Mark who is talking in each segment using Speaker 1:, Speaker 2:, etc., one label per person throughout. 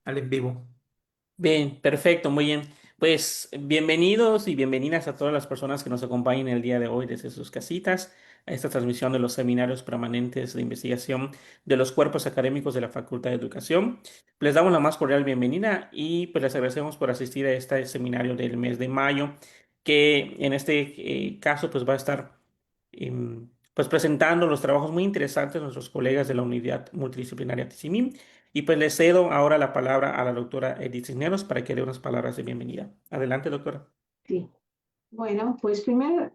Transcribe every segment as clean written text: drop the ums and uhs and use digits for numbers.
Speaker 1: al en vivo.
Speaker 2: Bien, perfecto, muy bien. Pues bienvenidos y bienvenidas a todas las personas que nos acompañen el día de hoy desde sus casitas a esta transmisión de los seminarios permanentes de investigación de los cuerpos académicos de la Facultad de Educación. Les damos la más cordial bienvenida y pues les agradecemos por asistir a este seminario del mes de mayo, que en este caso pues va a estar pues presentando los trabajos muy interesantes de nuestros colegas de la Unidad Multidisciplinaria TICIMIM. Y pues le cedo ahora la palabra a la doctora Edith Cisneros para que dé unas palabras de bienvenida. Adelante, doctora.
Speaker 3: Sí, bueno, pues primero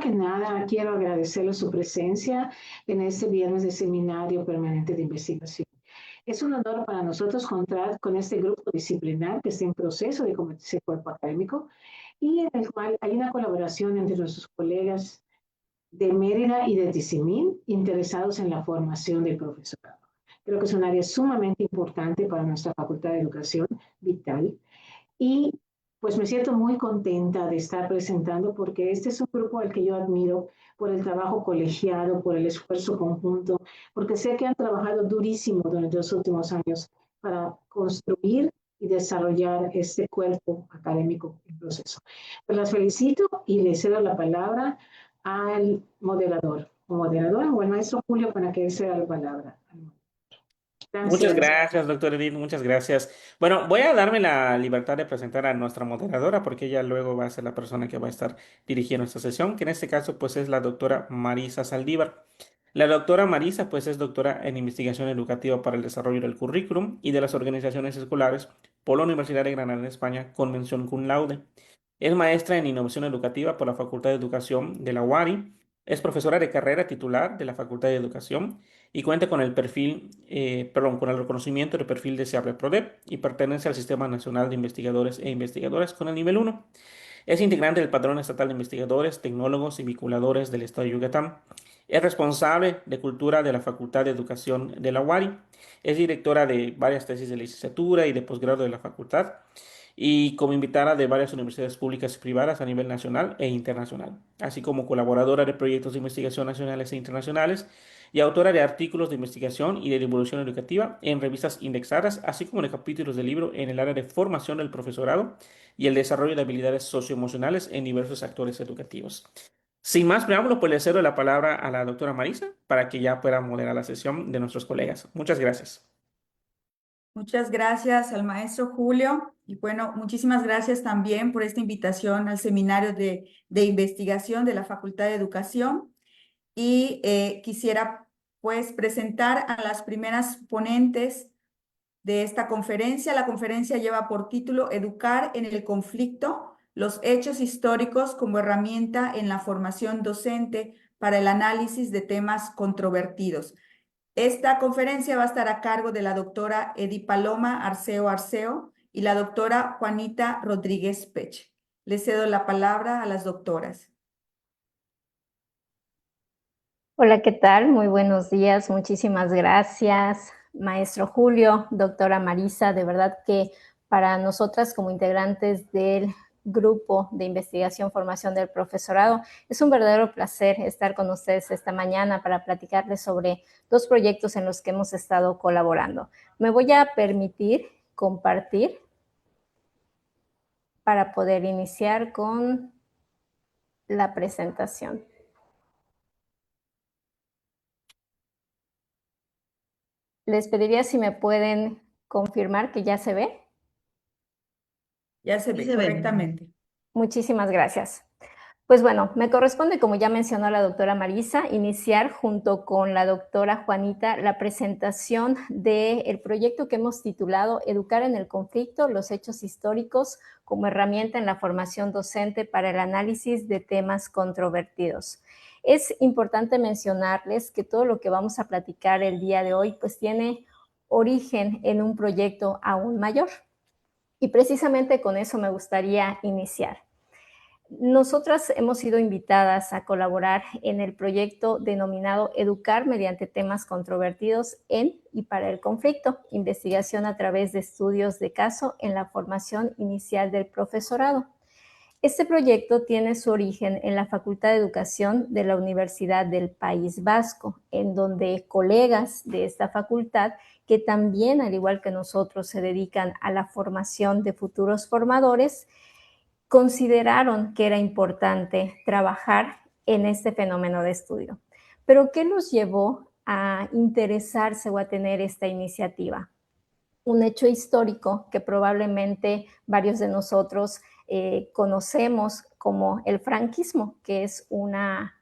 Speaker 3: que nada quiero agradecerle su presencia en este viernes de seminario permanente de investigación. Es un honor para nosotros contar con este grupo disciplinar que está en proceso de convertirse en cuerpo académico y en el cual hay una colaboración entre nuestros colegas de Mérida y de Tizimín interesados en la formación del profesorado. Creo que es un área sumamente importante para nuestra Facultad de Educación, vital. Y pues me siento muy contenta de estar presentando porque este es un grupo al que yo admiro por el trabajo colegiado, por el esfuerzo conjunto, porque sé que han trabajado durísimo durante los últimos años para construir y desarrollar este cuerpo académico en proceso. Pues las felicito y le cedo la palabra al moderador o al maestro Julio para que ceda la palabra.
Speaker 2: Muchas
Speaker 3: Gracias.
Speaker 2: gracias, doctor Edith, muchas gracias. Bueno, voy a darme la libertad de presentar a nuestra moderadora porque ella luego va a ser la persona que va a estar dirigiendo esta sesión, que en este caso pues es la doctora Marisa Saldívar. La doctora Marisa pues es doctora en investigación educativa para el desarrollo del currículum y de las organizaciones escolares por la Universidad de Granada en España con mención cum laude. Es maestra en innovación educativa por la Facultad de Educación de la UARI. Es profesora de carrera titular de la Facultad de Educación y cuenta con el con el reconocimiento de perfil deseable PRODEP y pertenece al Sistema Nacional de Investigadores e Investigadoras con el nivel 1. Es integrante del Padrón Estatal de Investigadores, Tecnólogos y Vinculadores del Estado de Yucatán. Es responsable de Cultura de la Facultad de Educación de la UARI. Es directora de varias tesis de licenciatura y de posgrado de la facultad y como invitada de varias universidades públicas y privadas a nivel nacional e internacional, así como colaboradora de proyectos de investigación nacionales e internacionales y autora de artículos de investigación y de divulgación educativa en revistas indexadas, así como de capítulos de libro en el área de formación del profesorado y el desarrollo de habilidades socioemocionales en diversos actores educativos. Sin más preámbulo, pues le cedo la palabra a la doctora Marisa para que ya pueda moderar la sesión de nuestros colegas. Muchas gracias.
Speaker 4: Muchas gracias al maestro Julio y bueno, muchísimas gracias también por esta invitación al seminario de investigación de la Facultad de Educación y quisiera pues presentar a las primeras ponentes de esta conferencia. La conferencia lleva por título Educar en el conflicto, los hechos históricos como herramienta en la formación docente para el análisis de temas controvertidos. Esta conferencia va a estar a cargo de la doctora Edith Paloma Arceo Arceo y la doctora Juanita Rodríguez Pech. Les cedo la palabra a las doctoras.
Speaker 5: Hola, ¿qué tal? Muy buenos días. Muchísimas gracias, maestro Julio, doctora Marisa. De verdad que para nosotras como integrantes del grupo de investigación formación del profesorado, es un verdadero placer estar con ustedes esta mañana para platicarles sobre dos proyectos en los que hemos estado colaborando. Me voy a permitir compartir para poder iniciar con la presentación. Les pediría si me pueden confirmar que ya se ve.
Speaker 4: Ya se ve correctamente.
Speaker 5: Muchísimas gracias. Pues bueno, me corresponde, como ya mencionó la doctora Marisa, iniciar junto con la doctora Juanita la presentación del proyecto que hemos titulado Educar en el conflicto, los hechos históricos como herramienta en la formación docente para el análisis de temas controvertidos. Es importante mencionarles que todo lo que vamos a platicar el día de hoy pues tiene origen en un proyecto aún mayor. Y precisamente con eso me gustaría iniciar. Nosotras hemos sido invitadas a colaborar en el proyecto denominado Educar mediante temas controvertidos en y para el conflicto, investigación a través de estudios de caso en la formación inicial del profesorado. Este proyecto tiene su origen en la Facultad de Educación de la Universidad del País Vasco, en donde colegas de esta facultad, que también, al igual que nosotros, se dedican a la formación de futuros formadores, consideraron que era importante trabajar en este fenómeno de estudio. Pero, ¿qué los llevó a interesarse o a tener esta iniciativa? Un hecho histórico que probablemente varios de nosotros conocemos como el franquismo, que es una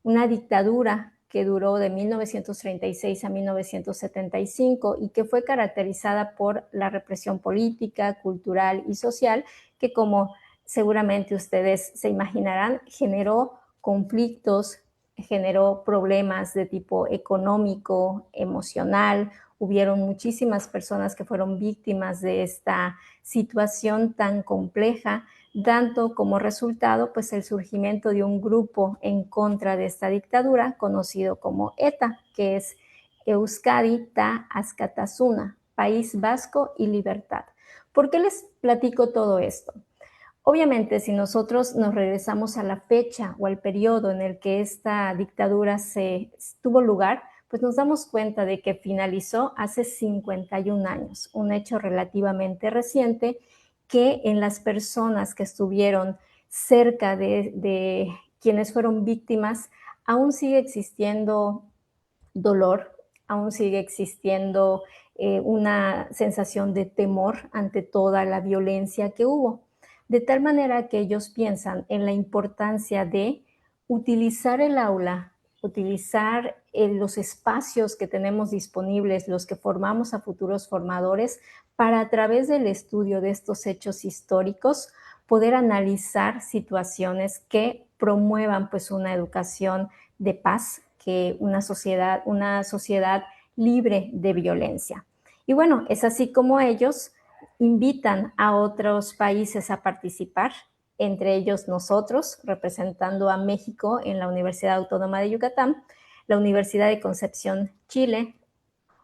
Speaker 5: dictadura que duró de 1936 a 1975 y que fue caracterizada por la represión política, cultural y social, que, como seguramente ustedes se imaginarán, generó conflictos, generó problemas de tipo económico, emocional. Hubieron muchísimas personas que fueron víctimas de esta situación tan compleja, dando como resultado pues el surgimiento de un grupo en contra de esta dictadura conocido como ETA, que es Euskadi Ta Askatasuna, País Vasco y Libertad. ¿Por qué les platico todo esto? Obviamente, si nosotros nos regresamos a la fecha o al periodo en el que esta dictadura tuvo lugar, pues nos damos cuenta de que finalizó hace 51 años, un hecho relativamente reciente que en las personas que estuvieron cerca de quienes fueron víctimas, aún sigue existiendo dolor, aún sigue existiendo una sensación de temor ante toda la violencia que hubo. De tal manera que ellos piensan en la importancia de utilizar el aula, utilizar los espacios que tenemos disponibles, los que formamos a futuros formadores, para a través del estudio de estos hechos históricos poder analizar situaciones que promuevan pues una educación de paz, que una sociedad libre de violencia. Y bueno, es así como ellos invitan a otros países a participar, entre ellos nosotros, representando a México en la Universidad Autónoma de Yucatán, la Universidad de Concepción, Chile,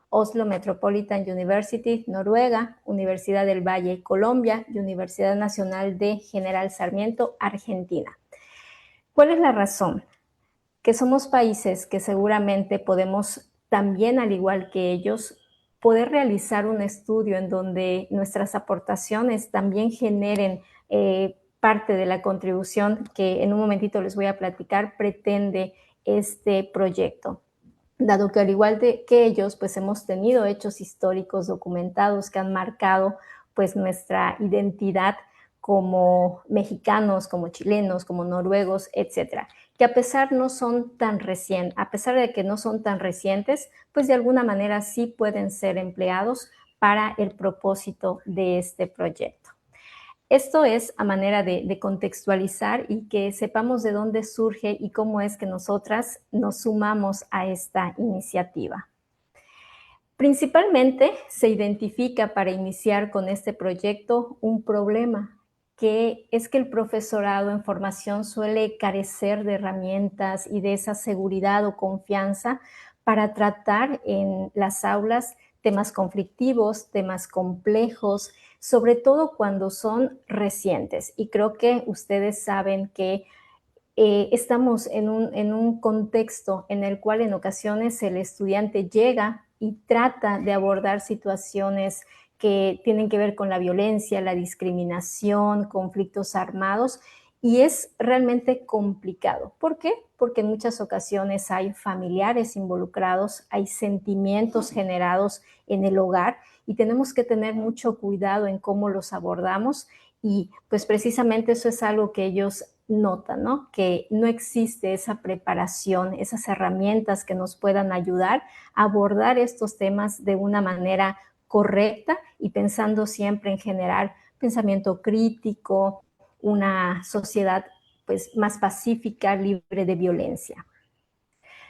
Speaker 5: Oslo Metropolitan University, Noruega, Universidad del Valle, Colombia, y Universidad Nacional de General Sarmiento, Argentina. ¿Cuál es la razón? Que somos países que seguramente podemos también, al igual que ellos, poder realizar un estudio en donde nuestras aportaciones también generen parte de la contribución que en un momentito les voy a platicar, pretende este proyecto. Dado que al igual que ellos, pues hemos tenido hechos históricos documentados que han marcado pues nuestra identidad como mexicanos, como chilenos, como noruegos, etcétera, que a pesar de que no son tan recientes, pues de alguna manera sí pueden ser empleados para el propósito de este proyecto. Esto es a manera de contextualizar y que sepamos de dónde surge y cómo es que nosotras nos sumamos a esta iniciativa. Principalmente se identifica para iniciar con este proyecto un problema, que es que el profesorado en formación suele carecer de herramientas y de esa seguridad o confianza para tratar en las aulas temas conflictivos, temas complejos, sobre todo cuando son recientes. Y creo que ustedes saben que estamos en un contexto en el cual en ocasiones el estudiante llega y trata de abordar situaciones que tienen que ver con la violencia, la discriminación, conflictos armados, y es realmente complicado. ¿Por qué? Porque en muchas ocasiones hay familiares involucrados, hay sentimientos generados en el hogar y tenemos que tener mucho cuidado en cómo los abordamos, y pues precisamente eso es algo que ellos notan, ¿no? Que no existe esa preparación, esas herramientas que nos puedan ayudar a abordar estos temas de una manera correcta y pensando siempre en generar pensamiento crítico, una sociedad pues más pacífica, libre de violencia.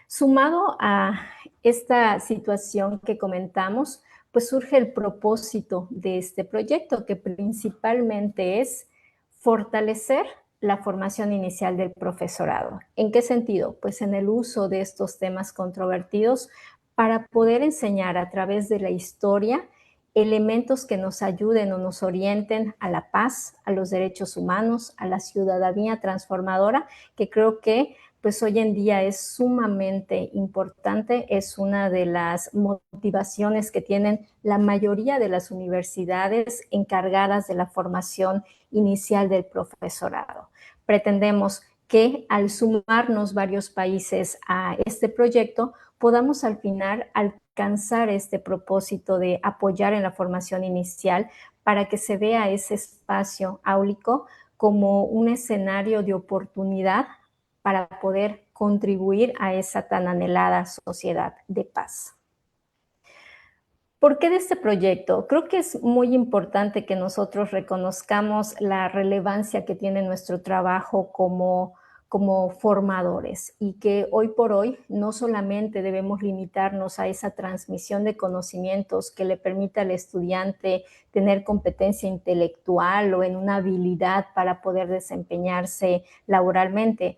Speaker 5: Sumado a esta situación que comentamos, pues surge el propósito de este proyecto, que principalmente es fortalecer la formación inicial del profesorado. ¿En qué sentido? Pues en el uso de estos temas controvertidos para poder enseñar a través de la historia elementos que nos ayuden o nos orienten a la paz, a los derechos humanos, a la ciudadanía transformadora, que creo que pues hoy en día es sumamente importante, es una de las motivaciones que tienen la mayoría de las universidades encargadas de la formación inicial del profesorado. Pretendemos que al sumarnos varios países a este proyecto, podamos al final alcanzar este propósito de apoyar en la formación inicial para que se vea ese espacio áulico como un escenario de oportunidad para poder contribuir a esa tan anhelada sociedad de paz. ¿Por qué de este proyecto? Creo que es muy importante que nosotros reconozcamos la relevancia que tiene nuestro trabajo como formadores y que hoy por hoy no solamente debemos limitarnos a esa transmisión de conocimientos que le permita al estudiante tener competencia intelectual o en una habilidad para poder desempeñarse laboralmente.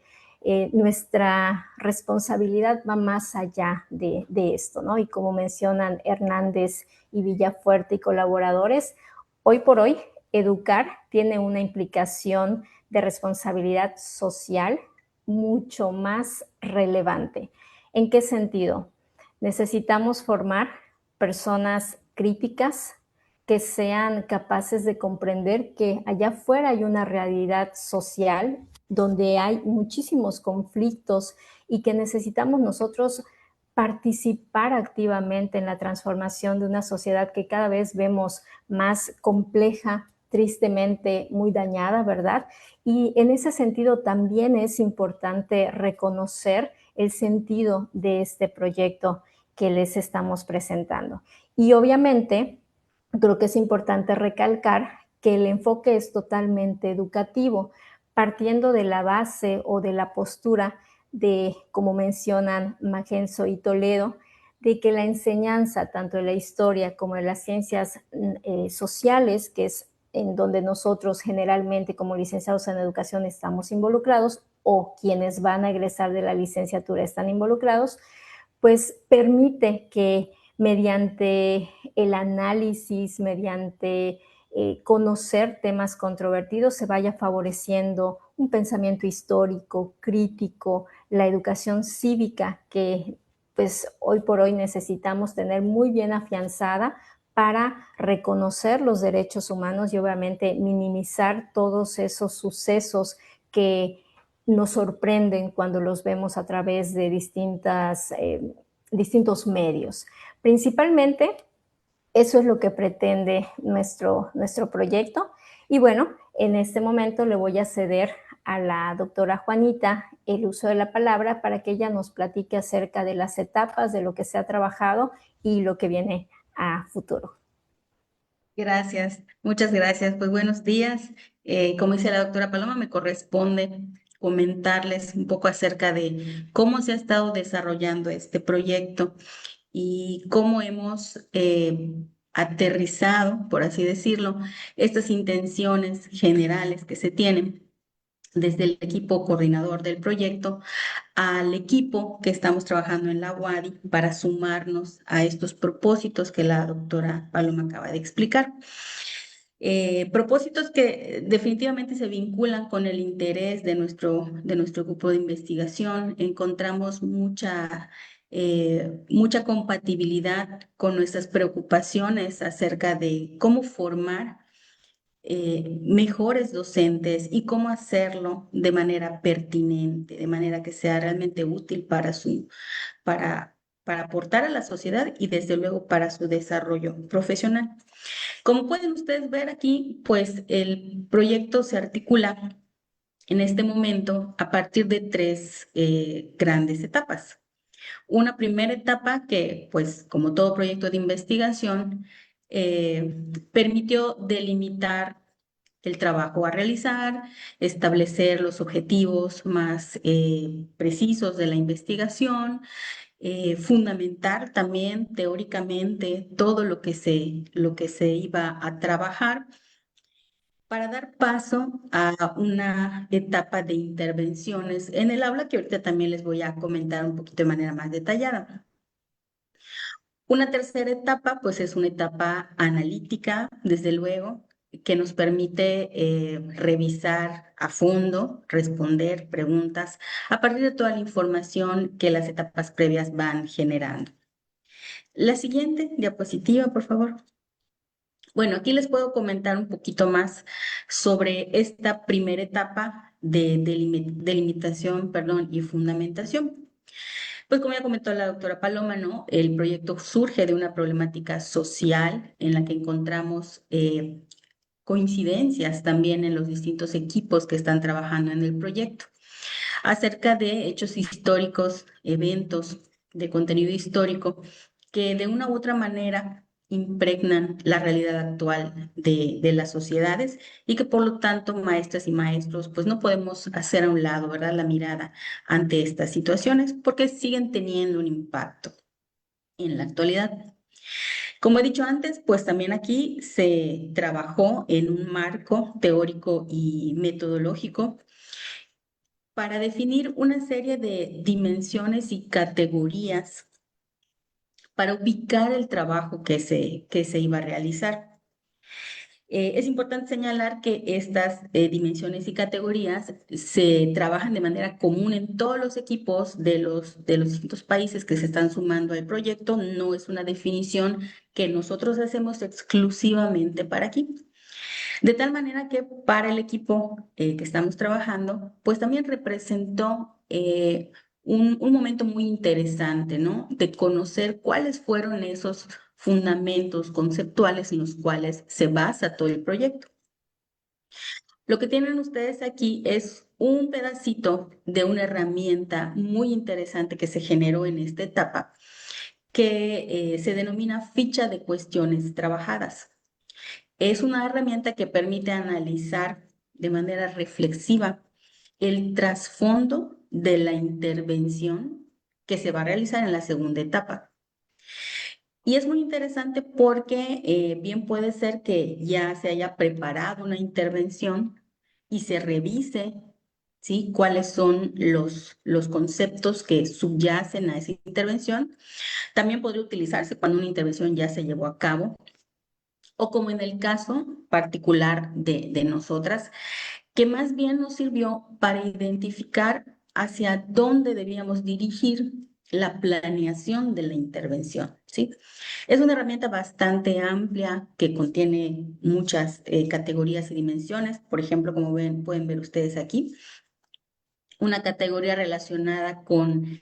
Speaker 5: Nuestra responsabilidad va más allá de esto, ¿no? Y como mencionan Hernández y Villafuerte y colaboradores, hoy por hoy educar tiene una implicación de responsabilidad social mucho más relevante. ¿En qué sentido? Necesitamos formar personas críticas que sean capaces de comprender que allá afuera hay una realidad social donde hay muchísimos conflictos y que necesitamos nosotros participar activamente en la transformación de una sociedad que cada vez vemos más compleja, tristemente muy dañada, ¿verdad? Y en ese sentido también es importante reconocer el sentido de este proyecto que les estamos presentando. Y obviamente creo que es importante recalcar que el enfoque es totalmente educativo, partiendo de la base o de la postura de, como mencionan Magenzo y Toledo, de que la enseñanza, tanto de la historia como de las ciencias sociales, que es en donde nosotros generalmente como licenciados en educación estamos involucrados, o quienes van a egresar de la licenciatura están involucrados, pues permite que mediante el análisis, mediante conocer temas controvertidos, se vaya favoreciendo un pensamiento histórico, crítico, la educación cívica que pues hoy por hoy necesitamos tener muy bien afianzada para reconocer los derechos humanos y obviamente minimizar todos esos sucesos que nos sorprenden cuando los vemos a través de distintos medios. Principalmente, eso es lo que pretende nuestro proyecto. Y bueno, en este momento le voy a ceder a la doctora Juanita el uso de la palabra para que ella nos platique acerca de las etapas, de lo que se ha trabajado y lo que viene a futuro.
Speaker 1: Gracias, muchas gracias. Pues buenos días. Como dice la doctora Paloma, me corresponde comentarles un poco acerca de cómo se ha estado desarrollando este proyecto y cómo hemos aterrizado, por así decirlo, estas intenciones generales que se tienen desde el equipo coordinador del proyecto al equipo que estamos trabajando en la UADY para sumarnos a estos propósitos que la doctora Paloma acaba de explicar. Propósitos que definitivamente se vinculan con el interés de nuestro grupo de investigación. Encontramos mucha compatibilidad con nuestras preocupaciones acerca de cómo formar mejores docentes y cómo hacerlo de manera pertinente, de manera que sea realmente útil para aportar a la sociedad y desde luego para su desarrollo profesional. Como pueden ustedes ver aquí, pues el proyecto se articula en este momento a partir de tres grandes etapas. Una primera etapa que, pues como todo proyecto de investigación, permitió delimitar el trabajo a realizar, establecer los objetivos más precisos de la investigación, fundamentar también teóricamente todo lo que se iba a trabajar para dar paso a una etapa de intervenciones en el aula que ahorita también les voy a comentar un poquito de manera más detallada. Una tercera etapa, pues es una etapa analítica, desde luego, que nos permite revisar a fondo, responder preguntas a partir de toda la información que las etapas previas van generando. La siguiente diapositiva, por favor. Bueno, aquí les puedo comentar un poquito más sobre esta primera etapa de delimitación, perdón, y fundamentación. Pues como ya comentó la doctora Paloma, ¿no? El proyecto surge de una problemática social en la que encontramos coincidencias también en los distintos equipos que están trabajando en el proyecto, acerca de hechos históricos, eventos de contenido histórico que de una u otra manera impregnan la realidad actual de las sociedades y que por lo tanto maestras y maestros pues no podemos hacer a un lado, ¿verdad? La mirada ante estas situaciones porque siguen teniendo un impacto en la actualidad. Como he dicho antes, pues también aquí se trabajó en un marco teórico y metodológico para definir una serie de dimensiones y categorías para ubicar el trabajo que se iba a realizar. Es importante señalar que estas dimensiones y categorías se trabajan de manera común en todos los equipos de los distintos países que se están sumando al proyecto. No es una definición que nosotros hacemos exclusivamente para aquí. De tal manera que para el equipo que estamos trabajando, pues también representó un momento muy interesante, ¿no? De conocer cuáles fueron esos fundamentos conceptuales en los cuales se basa todo el proyecto. Lo que tienen ustedes aquí es un pedacito de una herramienta muy interesante que se generó en esta etapa, que se denomina ficha de cuestiones trabajadas. Es una herramienta que permite analizar de manera reflexiva el trasfondo de la intervención que se va a realizar en la segunda etapa. Y es muy interesante porque bien puede ser que ya se haya preparado una intervención y se revise, ¿sí? Cuáles son los conceptos que subyacen a esa intervención. También podría utilizarse cuando una intervención ya se llevó a cabo o como en el caso particular de nosotras, que más bien nos sirvió para identificar hacia dónde debíamos dirigir la planeación de la intervención, ¿sí? Es una herramienta bastante amplia que contiene muchas categorías y dimensiones. Por ejemplo, como ven, pueden ver ustedes aquí, una categoría relacionada con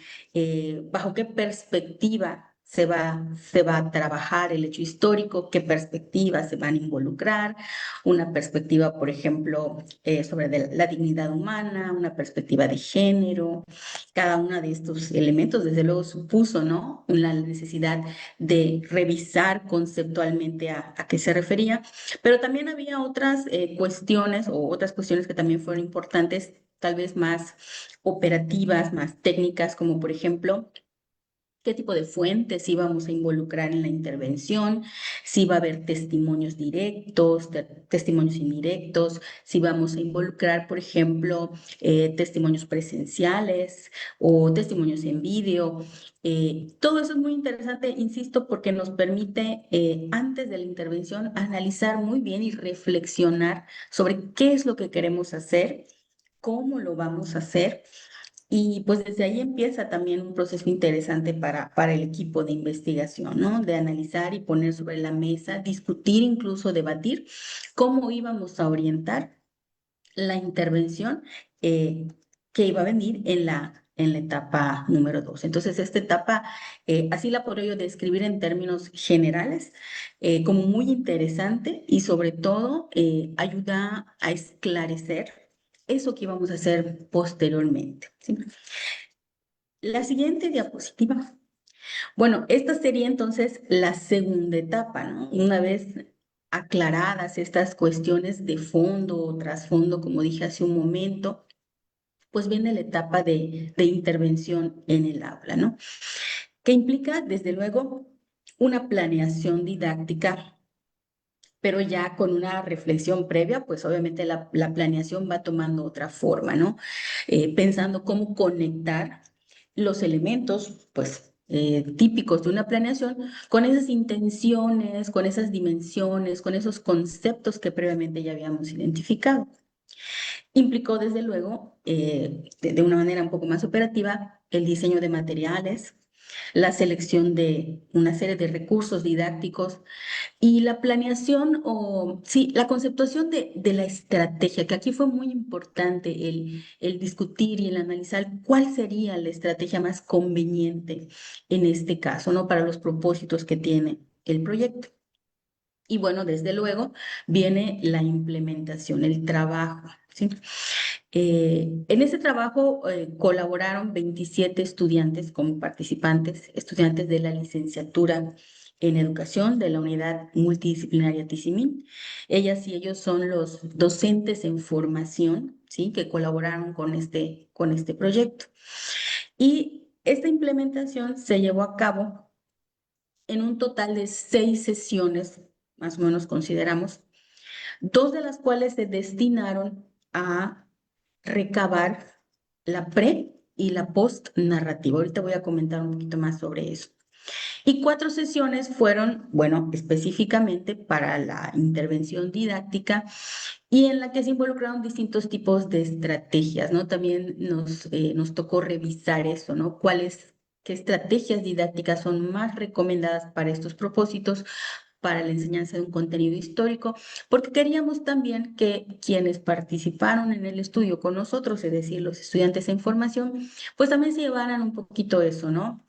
Speaker 1: bajo qué perspectiva se va a trabajar el hecho histórico, qué perspectivas se van a involucrar, una perspectiva, por ejemplo, sobre la dignidad humana, una perspectiva de género. Cada uno de estos elementos, desde luego, supuso, ¿no?, la necesidad de revisar conceptualmente a qué se refería, pero también había otras cuestiones o otras cuestiones que también fueron importantes, tal vez más operativas, más técnicas, como por ejemplo, qué tipo de fuentes íbamos a involucrar en la intervención, si va a haber testimonios directos, testimonios indirectos, si vamos a involucrar, por ejemplo, testimonios presenciales o testimonios en vídeo. Todo eso es muy interesante, insisto, porque nos permite, antes de la intervención, analizar muy bien y reflexionar sobre qué es lo que queremos hacer, cómo lo vamos a hacer. Y pues desde ahí empieza también un proceso interesante para el equipo de investigación, ¿no? De analizar y poner sobre la mesa, discutir, incluso debatir cómo íbamos a orientar la intervención que iba a venir en la etapa número 2. Entonces, esta etapa, así la podría yo describir en términos generales, como muy interesante y sobre todo ayuda a esclarecer eso que íbamos a hacer posteriormente, ¿sí? La siguiente diapositiva. Bueno, esta sería entonces la segunda etapa, ¿no? Una vez aclaradas estas cuestiones de fondo o trasfondo, como dije hace un momento, pues viene la etapa de intervención en el aula, ¿no? Que implica, desde luego, una planeación didáctica, pero ya con una reflexión previa, pues obviamente la planeación va tomando otra forma, ¿no? Pensando cómo conectar los elementos, pues típicos de una planeación, con esas intenciones, con esas dimensiones, con esos conceptos que previamente ya habíamos identificado. Implicó, desde luego, de una manera un poco más operativa, el diseño de materiales, la selección de una serie de recursos didácticos y la planeación o, sí, la conceptuación de la estrategia, que aquí fue muy importante el discutir y el analizar cuál sería la estrategia más conveniente en este caso, ¿no? Para los propósitos que tiene el proyecto. Y bueno, desde luego viene la implementación, el trabajo, ¿sí? En ese trabajo colaboraron 27 estudiantes como participantes, estudiantes de la licenciatura en educación de la unidad multidisciplinaria Tizimín. Ellas y ellos son los docentes en formación, ¿sí? Que colaboraron con este proyecto. Y esta implementación se llevó a cabo en un total de 6 sesiones, más o menos consideramos, 2 de las cuales se destinaron a recabar la pre y la post narrativa. Ahorita voy a comentar un poquito más sobre eso. Y 4 sesiones fueron, bueno, específicamente para la intervención didáctica y en la que se involucraron distintos tipos de estrategias, ¿no? También nos tocó revisar eso, ¿no? ¿Qué estrategias didácticas son más recomendadas para estos propósitos, para la enseñanza de un contenido histórico? Porque queríamos también que quienes participaron en el estudio con nosotros, es decir, los estudiantes en formación, pues también se llevaran un poquito eso, ¿no?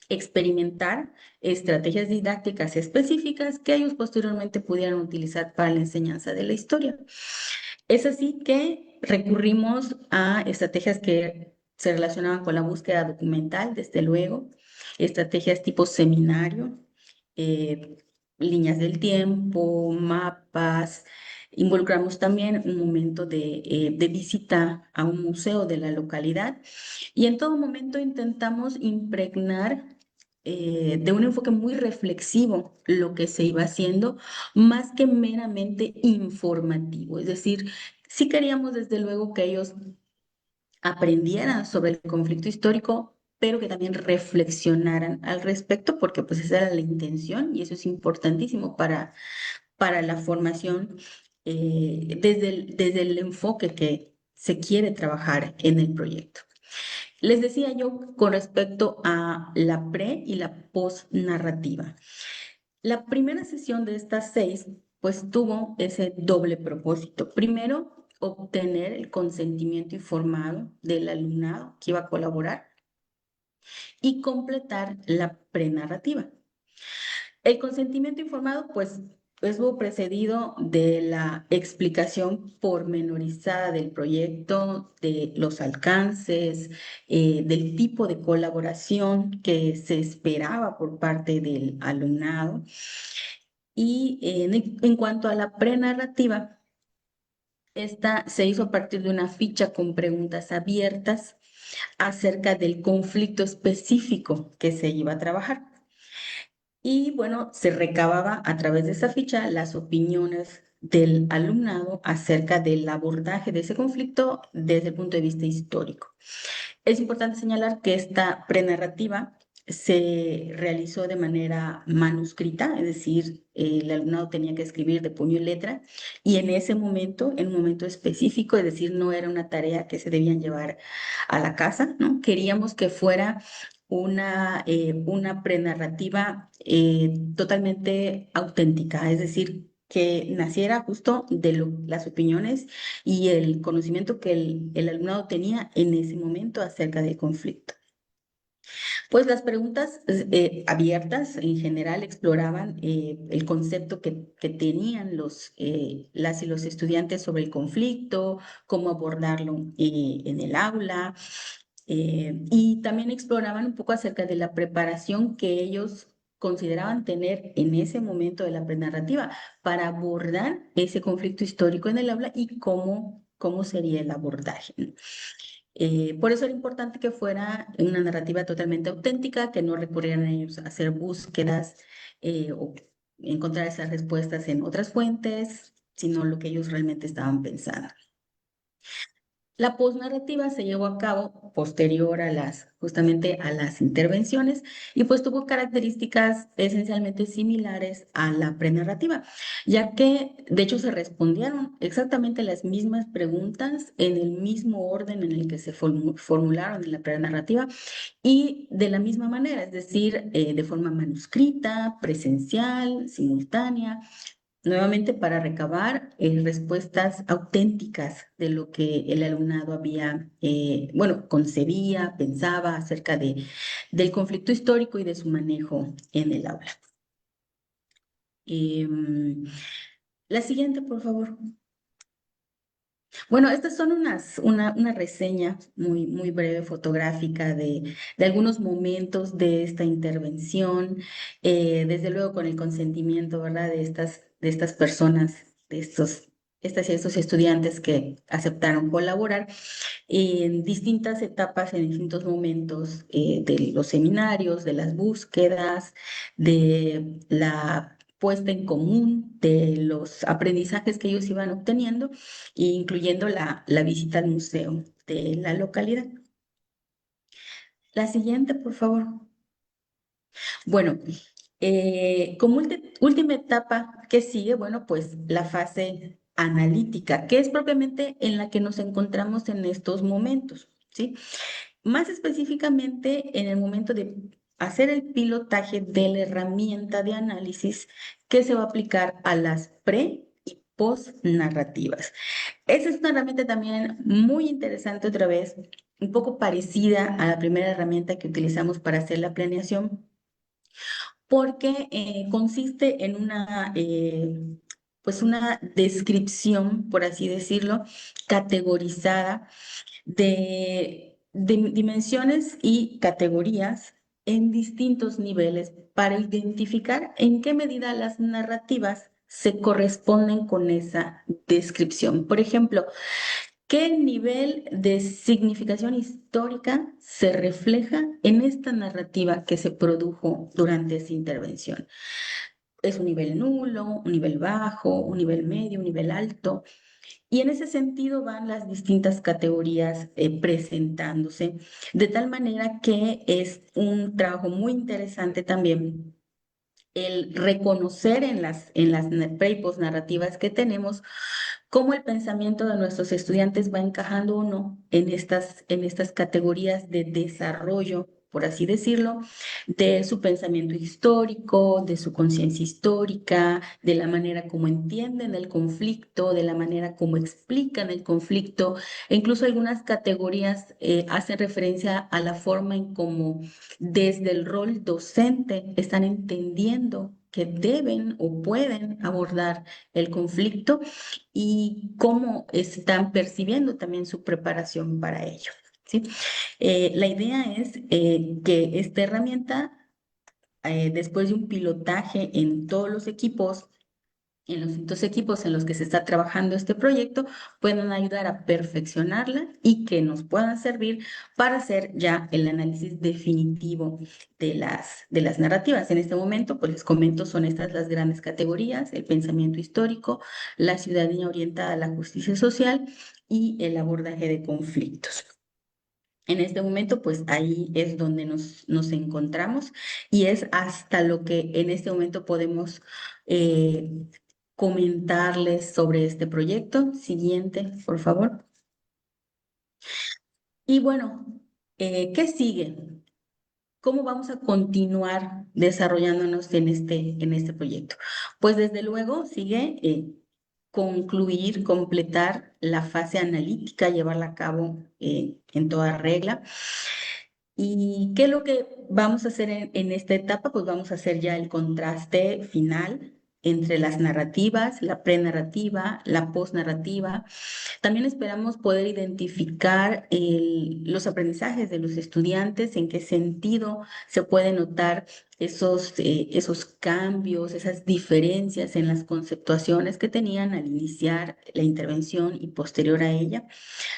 Speaker 1: Experimentar estrategias didácticas específicas que ellos posteriormente pudieran utilizar para la enseñanza de la historia. Es así que recurrimos a estrategias que se relacionaban con la búsqueda documental, desde luego, estrategias tipo seminario, eh, líneas del tiempo, mapas. Involucramos también un momento de visita a un museo de la localidad y en todo momento intentamos impregnar de un enfoque muy reflexivo lo que se iba haciendo, más que meramente informativo. Es decir, sí queríamos desde luego que ellos aprendieran sobre el conflicto histórico, pero que también reflexionaran al respecto, porque pues esa era la intención y eso es importantísimo para la formación desde el enfoque que se quiere trabajar en el proyecto. Les decía yo con respecto a la pre y la post narrativa. La primera sesión de estas 6, pues tuvo ese doble propósito. Primero, obtener el consentimiento informado del alumnado que iba a colaborar y completar la prenarrativa. El consentimiento informado, pues, estuvo precedido de la explicación pormenorizada del proyecto, de los alcances, del tipo de colaboración que se esperaba por parte del alumnado. Y en cuanto a la prenarrativa, esta se hizo a partir de una ficha con preguntas abiertas acerca del conflicto específico que se iba a trabajar. Y bueno, se recababa a través de esa ficha las opiniones del alumnado acerca del abordaje de ese conflicto desde el punto de vista histórico. Es importante señalar que esta prenarrativa se realizó de manera manuscrita, es decir, el alumnado tenía que escribir de puño y letra, y en ese momento, en un momento específico, es decir, no era una tarea que se debían llevar a la casa, ¿no? Queríamos que fuera una prenarrativa totalmente auténtica, es decir, que naciera justo de las opiniones y el conocimiento que el alumnado tenía en ese momento acerca del conflicto. Pues las preguntas abiertas en general exploraban el concepto que tenían las y los estudiantes sobre el conflicto, cómo abordarlo en el aula, y también exploraban un poco acerca de la preparación que ellos consideraban tener en ese momento de la prenarrativa para abordar ese conflicto histórico en el aula y cómo sería el abordaje, ¿no? Por eso era importante que fuera una narrativa totalmente auténtica, que no recurrieran ellos a hacer búsquedas o encontrar esas respuestas en otras fuentes, sino lo que ellos realmente estaban pensando. La posnarrativa se llevó a cabo posterior a justamente a las intervenciones y pues tuvo características esencialmente similares a la prenarrativa, ya que de hecho se respondieron exactamente las mismas preguntas en el mismo orden en el que se formularon en la prenarrativa y de la misma manera, es decir, de forma manuscrita, presencial, simultánea, nuevamente para recabar respuestas auténticas de lo que el alumnado había, bueno, concebía, pensaba acerca del conflicto histórico y de su manejo en el aula. Em, la siguiente, por favor. Bueno, estas son una reseña muy breve, fotográfica de algunos momentos de esta intervención, desde luego con el consentimiento, ¿verdad?, de estas personas, estas y estos estudiantes que aceptaron colaborar en distintas etapas, en distintos momentos de los seminarios, de las búsquedas, de la puesta en común de los aprendizajes que ellos iban obteniendo, incluyendo la visita al museo de la localidad. La siguiente, por favor. Bueno, como última etapa que sigue, bueno, pues la fase analítica, que es propiamente en la que nos encontramos en estos momentos, ¿sí? Más específicamente en el momento de hacer el pilotaje de la herramienta de análisis que se va a aplicar a las pre y post narrativas. Esa es una herramienta también muy interesante otra vez, un poco parecida a la primera herramienta que utilizamos para hacer la planeación, porque consiste en pues una descripción, por así decirlo, categorizada de dimensiones y categorías en distintos niveles para identificar en qué medida las narrativas se corresponden con esa descripción. Por ejemplo, ¿qué nivel de significación histórica se refleja en esta narrativa que se produjo durante esa intervención? ¿Es un nivel nulo, un nivel bajo, un nivel medio, un nivel alto? Y en ese sentido van las distintas categorías presentándose, de tal manera que es un trabajo muy interesante también el reconocer en las pre y post narrativas que tenemos cómo el pensamiento de nuestros estudiantes va encajando o no en estas categorías de desarrollo, por así decirlo, de su pensamiento histórico, de su conciencia histórica, de la manera como entienden el conflicto, de la manera como explican el conflicto, e incluso algunas categorías hacen referencia a la forma en cómo desde el rol docente están entendiendo que deben o pueden abordar el conflicto y cómo están percibiendo también su preparación para ello, ¿sí? La idea es que esta herramienta, después de un pilotaje en todos los equipos, en los distintos equipos en los que se está trabajando este proyecto, puedan ayudar a perfeccionarla y que nos puedan servir para hacer ya el análisis definitivo de las narrativas. En este momento, pues les comento, son estas las grandes categorías: el pensamiento histórico, la ciudadanía orientada a la justicia social y el abordaje de conflictos. En este momento, pues ahí es donde nos encontramos y es hasta lo que en este momento podemos comentarles sobre este proyecto. Siguiente, por favor. Y bueno, ¿qué sigue? ¿Cómo vamos a continuar desarrollándonos en este proyecto? Pues desde luego sigue concluir, completar la fase analítica, llevarla a cabo en toda regla. ¿Y qué es lo que vamos a hacer en esta etapa? Pues vamos a hacer ya el contraste final entre las narrativas, la prenarrativa, la postnarrativa. También esperamos poder identificar los aprendizajes de los estudiantes, en qué sentido se puede notar esos cambios, esas diferencias en las conceptuaciones que tenían al iniciar la intervención y posterior a ella,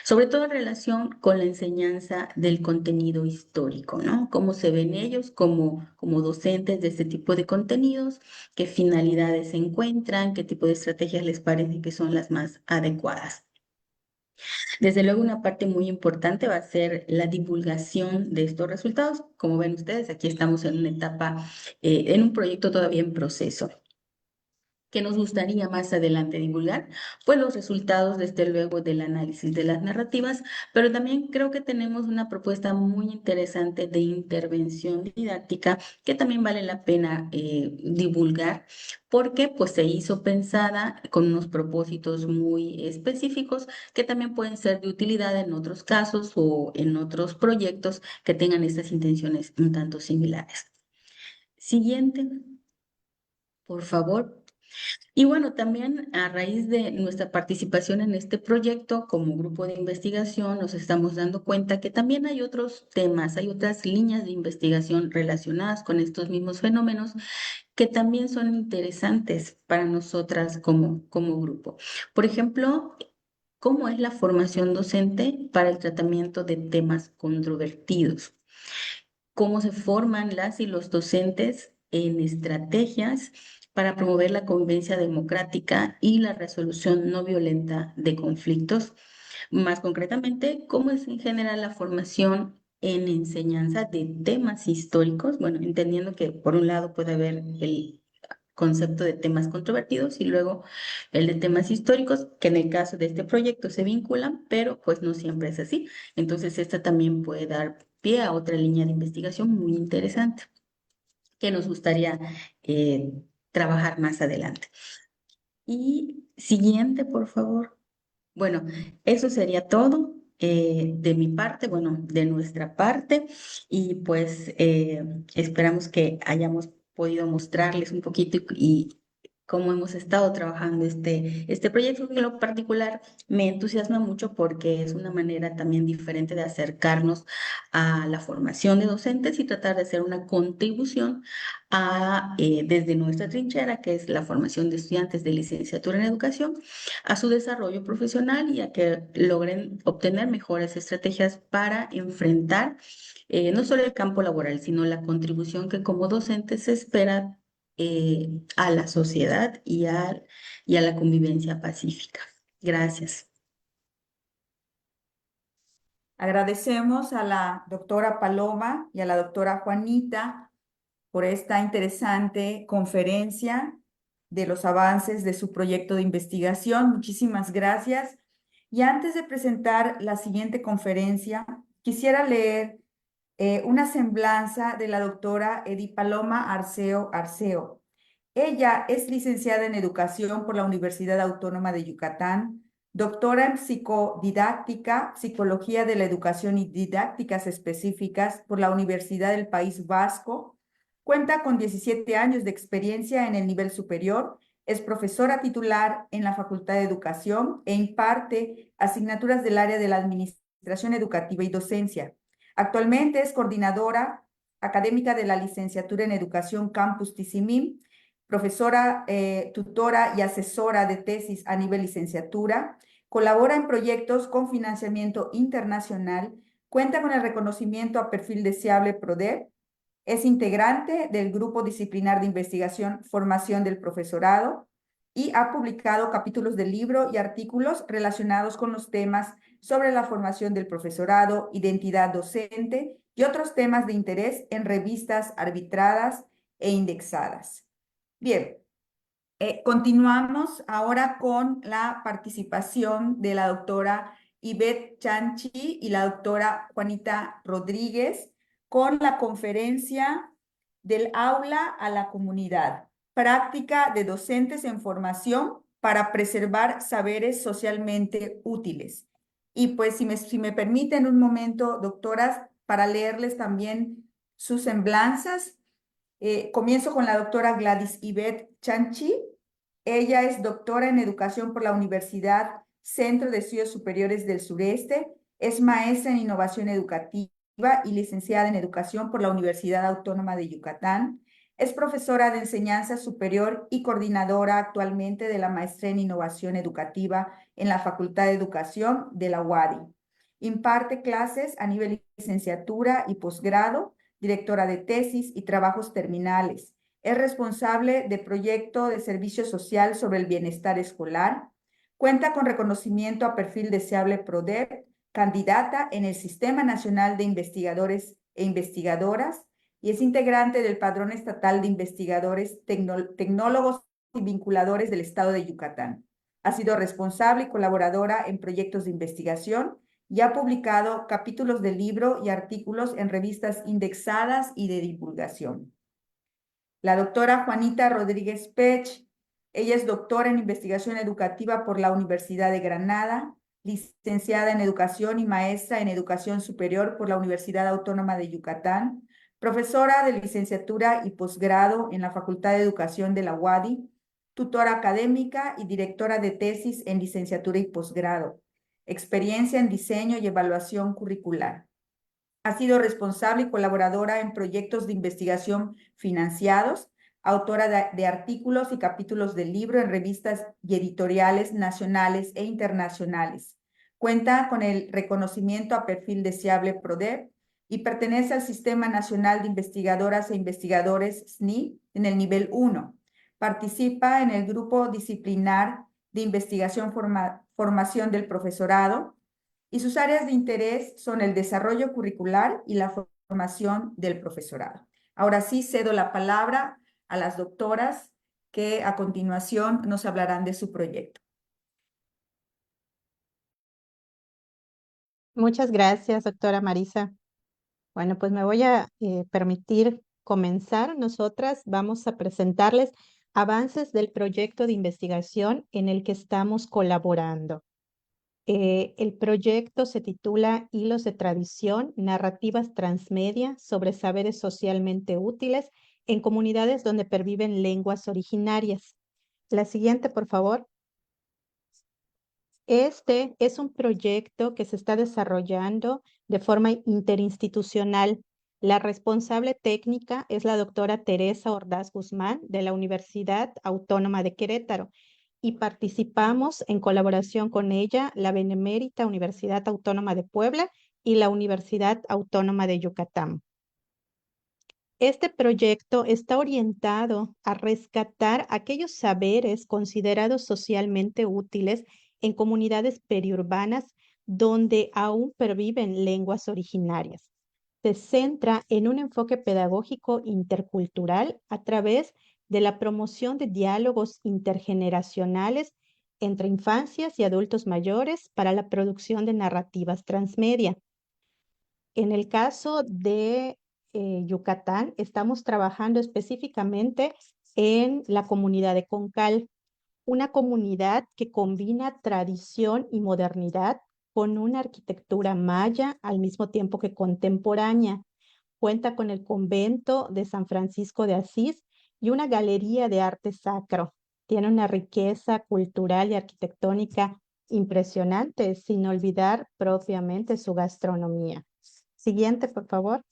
Speaker 1: sobre todo en relación con la enseñanza del contenido histórico, ¿no? Cómo se ven ellos como docentes de este tipo de contenidos, qué finalidades se encuentran, qué tipo de estrategias les parece que son las más adecuadas. Desde luego, una parte muy importante va a ser la divulgación de estos resultados. Como ven ustedes, aquí estamos en una etapa, en un proyecto todavía en proceso. ¿Qué nos gustaría más adelante divulgar? Pues los resultados, desde luego, del análisis de las narrativas, pero también creo que tenemos una propuesta muy interesante de intervención didáctica que también vale la pena divulgar, porque pues se hizo pensada con unos propósitos muy específicos que también pueden ser de utilidad en otros casos o en otros proyectos que tengan estas intenciones un tanto similares. Siguiente, por favor. Y bueno, también a raíz de nuestra participación en este proyecto como grupo de investigación, nos estamos dando cuenta que también hay otros temas, hay otras líneas de investigación relacionadas con estos mismos fenómenos que también son interesantes para nosotras como grupo. Por ejemplo, ¿cómo es la formación docente para el tratamiento de temas controvertidos? ¿Cómo se forman las y los docentes en estrategias para promover la convivencia democrática y la resolución no violenta de conflictos? Más concretamente, ¿cómo es en general la formación en enseñanza de temas históricos? Bueno, entendiendo que por un lado puede haber el concepto de temas controvertidos y luego el de temas históricos, que en el caso de este proyecto se vinculan, pero pues no siempre es así. Entonces, esta también puede dar pie a otra línea de investigación muy interesante que nos gustaría eh, trabajar más adelante. Y siguiente, por favor. Bueno, eso sería todo de mi parte, bueno, de nuestra parte, y pues esperamos que hayamos podido mostrarles un poquito y cómo hemos estado trabajando este proyecto, que en lo particular me entusiasma mucho porque es una manera también diferente de acercarnos a la formación de docentes y tratar de hacer una contribución desde nuestra trinchera, que es la formación de estudiantes de licenciatura en educación, a su desarrollo profesional y a que logren obtener mejores estrategias para enfrentar no solo el campo laboral, sino la contribución que como docentes se espera a la sociedad y a la convivencia pacífica. Gracias.
Speaker 4: Agradecemos a la doctora Paloma y a la doctora Juanita por esta interesante conferencia de los avances de su proyecto de investigación. Muchísimas gracias. Y antes de presentar la siguiente conferencia, quisiera leer una semblanza de la doctora Edith Paloma Arceo Arceo. Ella es licenciada en Educación por la Universidad Autónoma de Yucatán, doctora en Psicodidáctica, Psicología de la Educación y Didácticas Específicas por la Universidad del País Vasco. Cuenta con 17 años de experiencia en el nivel superior, es profesora titular en la Facultad de Educación e imparte asignaturas del área de la Administración Educativa y Docencia. Actualmente es coordinadora académica de la Licenciatura en Educación Campus Tizimín, profesora, tutora y asesora de tesis a nivel licenciatura, colabora en proyectos con financiamiento internacional, cuenta con el reconocimiento a perfil deseable PRODEP, es integrante del Grupo Disciplinar de Investigación Formación del Profesorado y ha publicado capítulos de libro y artículos relacionados con los temas sobre la formación del profesorado, identidad docente y otros temas de interés en revistas arbitradas e indexadas. Bien, continuamos ahora con la participación de la doctora Ivette Chanchi y la doctora Juanita Rodríguez con la conferencia del aula a la comunidad, práctica de docentes en formación para preservar saberes socialmente útiles. Y pues si me permiten un momento, doctoras, para leerles también sus semblanzas. Comienzo con la doctora Gladys Ivette Chanchi. Ella es doctora en educación por la Universidad Centro de Estudios Superiores del Sureste, es maestra en innovación educativa y licenciada en educación por la Universidad Autónoma de Yucatán. Es profesora de enseñanza superior y coordinadora actualmente de la maestría en innovación educativa en la Facultad de Educación de la UADY. Imparte clases a nivel licenciatura y posgrado, directora de tesis y trabajos terminales. Es responsable de proyecto de servicio social sobre el bienestar escolar. Cuenta con reconocimiento a perfil deseable PRODEP, candidata en el Sistema Nacional de Investigadores e Investigadoras y es integrante del Padrón Estatal de Investigadores, Tecnólogos y Vinculadores del Estado de Yucatán. Ha sido responsable y colaboradora en proyectos de investigación y ha publicado capítulos de libro y artículos en revistas indexadas y de divulgación. La doctora Juanita Rodríguez Pech, ella es doctora en investigación educativa por la Universidad de Granada, licenciada en educación y maestra en educación superior por la Universidad Autónoma de Yucatán, profesora de licenciatura y posgrado en la Facultad de Educación de la UADY, tutora académica y directora de tesis en licenciatura y posgrado, experiencia en diseño y evaluación curricular. Ha sido responsable y colaboradora en proyectos de investigación financiados, autora de artículos y capítulos de libro en revistas y editoriales nacionales e internacionales. Cuenta con el reconocimiento a perfil deseable PRODEP y pertenece al Sistema Nacional de Investigadoras e Investigadores SNI en el nivel 1. Participa en el grupo disciplinar de investigación formación del profesorado, y sus áreas de interés son el desarrollo curricular y la formación del profesorado. Ahora sí cedo la palabra a las doctoras que a continuación nos hablarán de su proyecto.
Speaker 6: Muchas gracias, doctora Marisa. Bueno, pues me voy a permitir comenzar. Nosotras vamos a presentarles avances del proyecto de investigación en el que estamos colaborando. El proyecto se titula Hilos de Tradición, Narrativas Transmedia sobre Saberes Socialmente Útiles en Comunidades donde perviven lenguas originarias. La siguiente, por favor. Este es un proyecto que se está desarrollando de forma interinstitucional. La responsable técnica es la doctora Teresa Ordaz Guzmán de la Universidad Autónoma de Querétaro y participamos en colaboración con ella la Benemérita Universidad Autónoma de Puebla y la Universidad Autónoma de Yucatán. Este proyecto está orientado a rescatar aquellos saberes considerados socialmente útiles en comunidades periurbanas donde aún perviven lenguas originarias. Se centra en un enfoque pedagógico intercultural a través de la promoción de diálogos intergeneracionales entre infancias y adultos mayores para la producción de narrativas transmedia. En el caso de Yucatán, estamos trabajando específicamente en la comunidad de Concal, una comunidad que combina tradición y modernidad con una arquitectura maya al mismo tiempo que contemporánea. Cuenta con el convento de San Francisco de Asís y una galería de arte sacro. Tiene una riqueza cultural y arquitectónica impresionante, sin olvidar propiamente su gastronomía. Siguiente, por favor.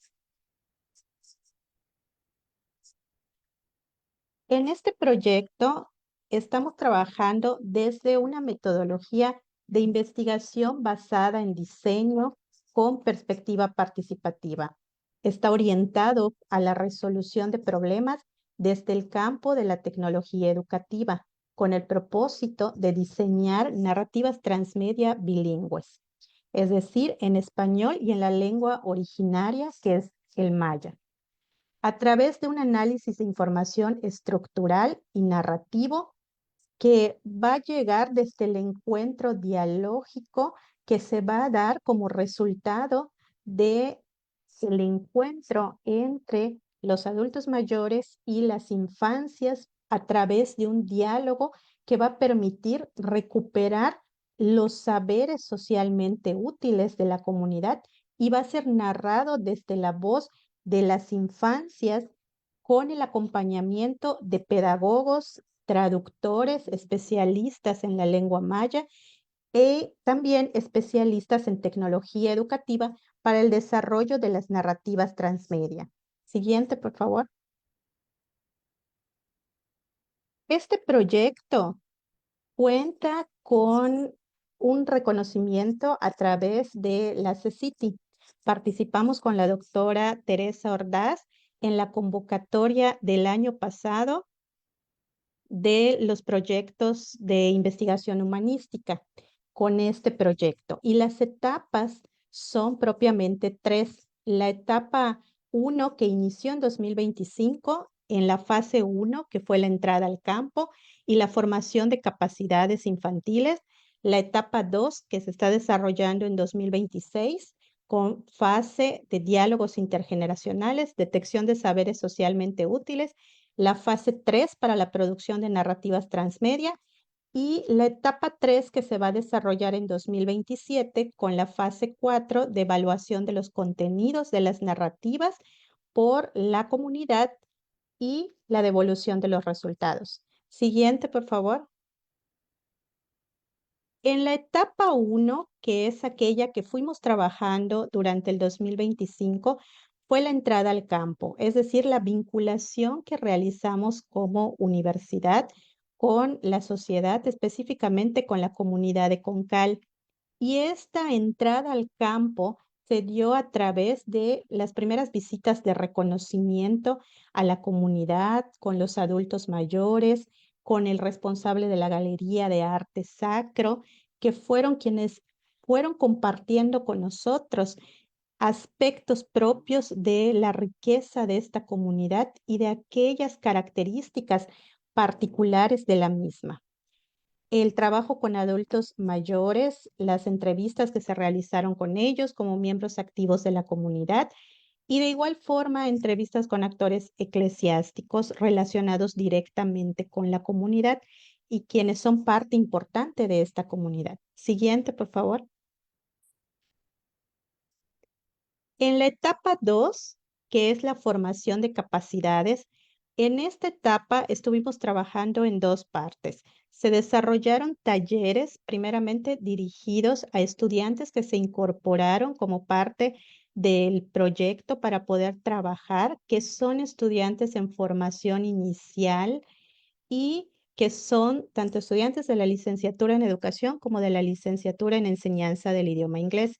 Speaker 6: En este proyecto estamos trabajando desde una metodología de investigación basada en diseño con perspectiva participativa. Está orientado a la resolución de problemas desde el campo de la tecnología educativa, con el propósito de diseñar narrativas transmedia bilingües, es decir, en español y en la lengua originaria, que es el maya, a través de un análisis de información estructural y narrativo que va a llegar desde el encuentro dialógico que se va a dar como resultado del encuentro entre los adultos mayores y las infancias a través de un diálogo que va a permitir recuperar los saberes socialmente útiles de la comunidad y va a ser narrado desde la voz de las infancias con el acompañamiento de pedagogos, traductores, especialistas en la lengua maya y también especialistas en tecnología educativa para el desarrollo de las narrativas transmedia. Siguiente, por favor. Este proyecto cuenta con un reconocimiento a través de la CECITI. Participamos con la doctora Teresa Ordaz en la convocatoria del año pasado de los proyectos de investigación humanística con este proyecto. Y las etapas son propiamente tres. La etapa 1 que inició en 2025, en la fase 1, que fue la entrada al campo y la formación de capacidades infantiles. La etapa 2, que se está desarrollando en 2026, con fase de diálogos intergeneracionales, detección de saberes socialmente útiles, la fase 3 para la producción de narrativas transmedia y la etapa 3 que se va a desarrollar en 2027 con la fase 4 de evaluación de los contenidos de las narrativas por la comunidad y la devolución de los resultados. Siguiente, por favor. En la etapa 1, que es aquella que fuimos trabajando durante el 2025, fue la entrada al campo, es decir, la vinculación que realizamos como universidad con la sociedad, específicamente con la comunidad de Concal. Y esta entrada al campo se dio a través de las primeras visitas de reconocimiento a la comunidad, con los adultos mayores, con el responsable de la Galería de Arte Sacro, que fueron quienes fueron compartiendo con nosotros aspectos propios de la riqueza de esta comunidad y de aquellas características particulares de la misma. El trabajo con adultos mayores, las entrevistas que se realizaron con ellos como miembros activos de la comunidad y de igual forma entrevistas con actores eclesiásticos relacionados directamente con la comunidad y quienes son parte importante de esta comunidad. Siguiente, por favor. En la etapa 2, que es la formación de capacidades, en esta etapa estuvimos trabajando en dos partes. Se desarrollaron talleres primeramente dirigidos a estudiantes que se incorporaron como parte del proyecto para poder trabajar, que son estudiantes en formación inicial y que son tanto estudiantes de la licenciatura en educación como de la licenciatura en enseñanza del idioma inglés,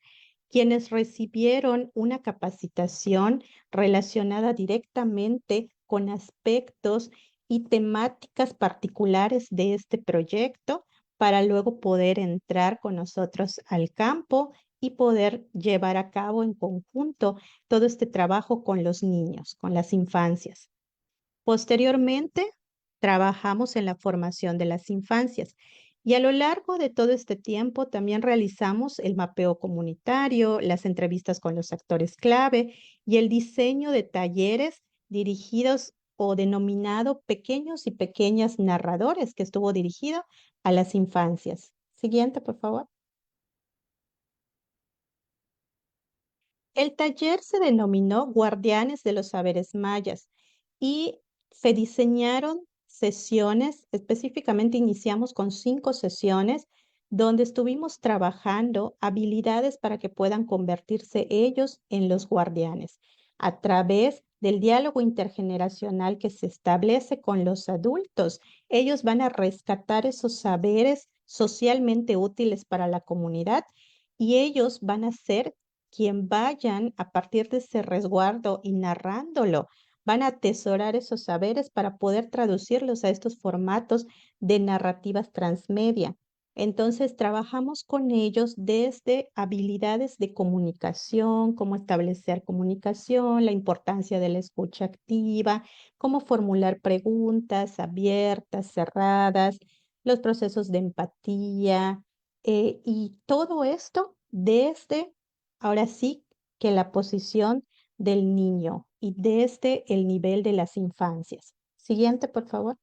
Speaker 6: quienes recibieron una capacitación relacionada directamente con aspectos y temáticas particulares de este proyecto para luego poder entrar con nosotros al campo y poder llevar a cabo en conjunto todo este trabajo con los niños, con las infancias. Posteriormente, trabajamos en la formación de las infancias y a lo largo de todo este tiempo también realizamos el mapeo comunitario, las entrevistas con los actores clave y el diseño de talleres dirigidos o denominado pequeños y pequeñas narradores, que estuvo dirigido a las infancias. Siguiente, por favor. El taller se denominó Guardianes de los Saberes Mayas y se diseñaron sesiones, específicamente iniciamos con 5 sesiones donde estuvimos trabajando habilidades para que puedan convertirse ellos en los guardianes a través del diálogo intergeneracional que se establece con los adultos. Ellos van a rescatar esos saberes socialmente útiles para la comunidad y ellos van a ser quien vayan a partir de ese resguardo y narrándolo, van a atesorar esos saberes para poder traducirlos a estos formatos de narrativas transmedia. Entonces, trabajamos con ellos desde habilidades de comunicación, cómo establecer comunicación, la importancia de la escucha activa, cómo formular preguntas abiertas, cerradas, los procesos de empatía, y todo esto desde ahora sí que la posición del niño y desde el nivel de las infancias. Siguiente, por favor.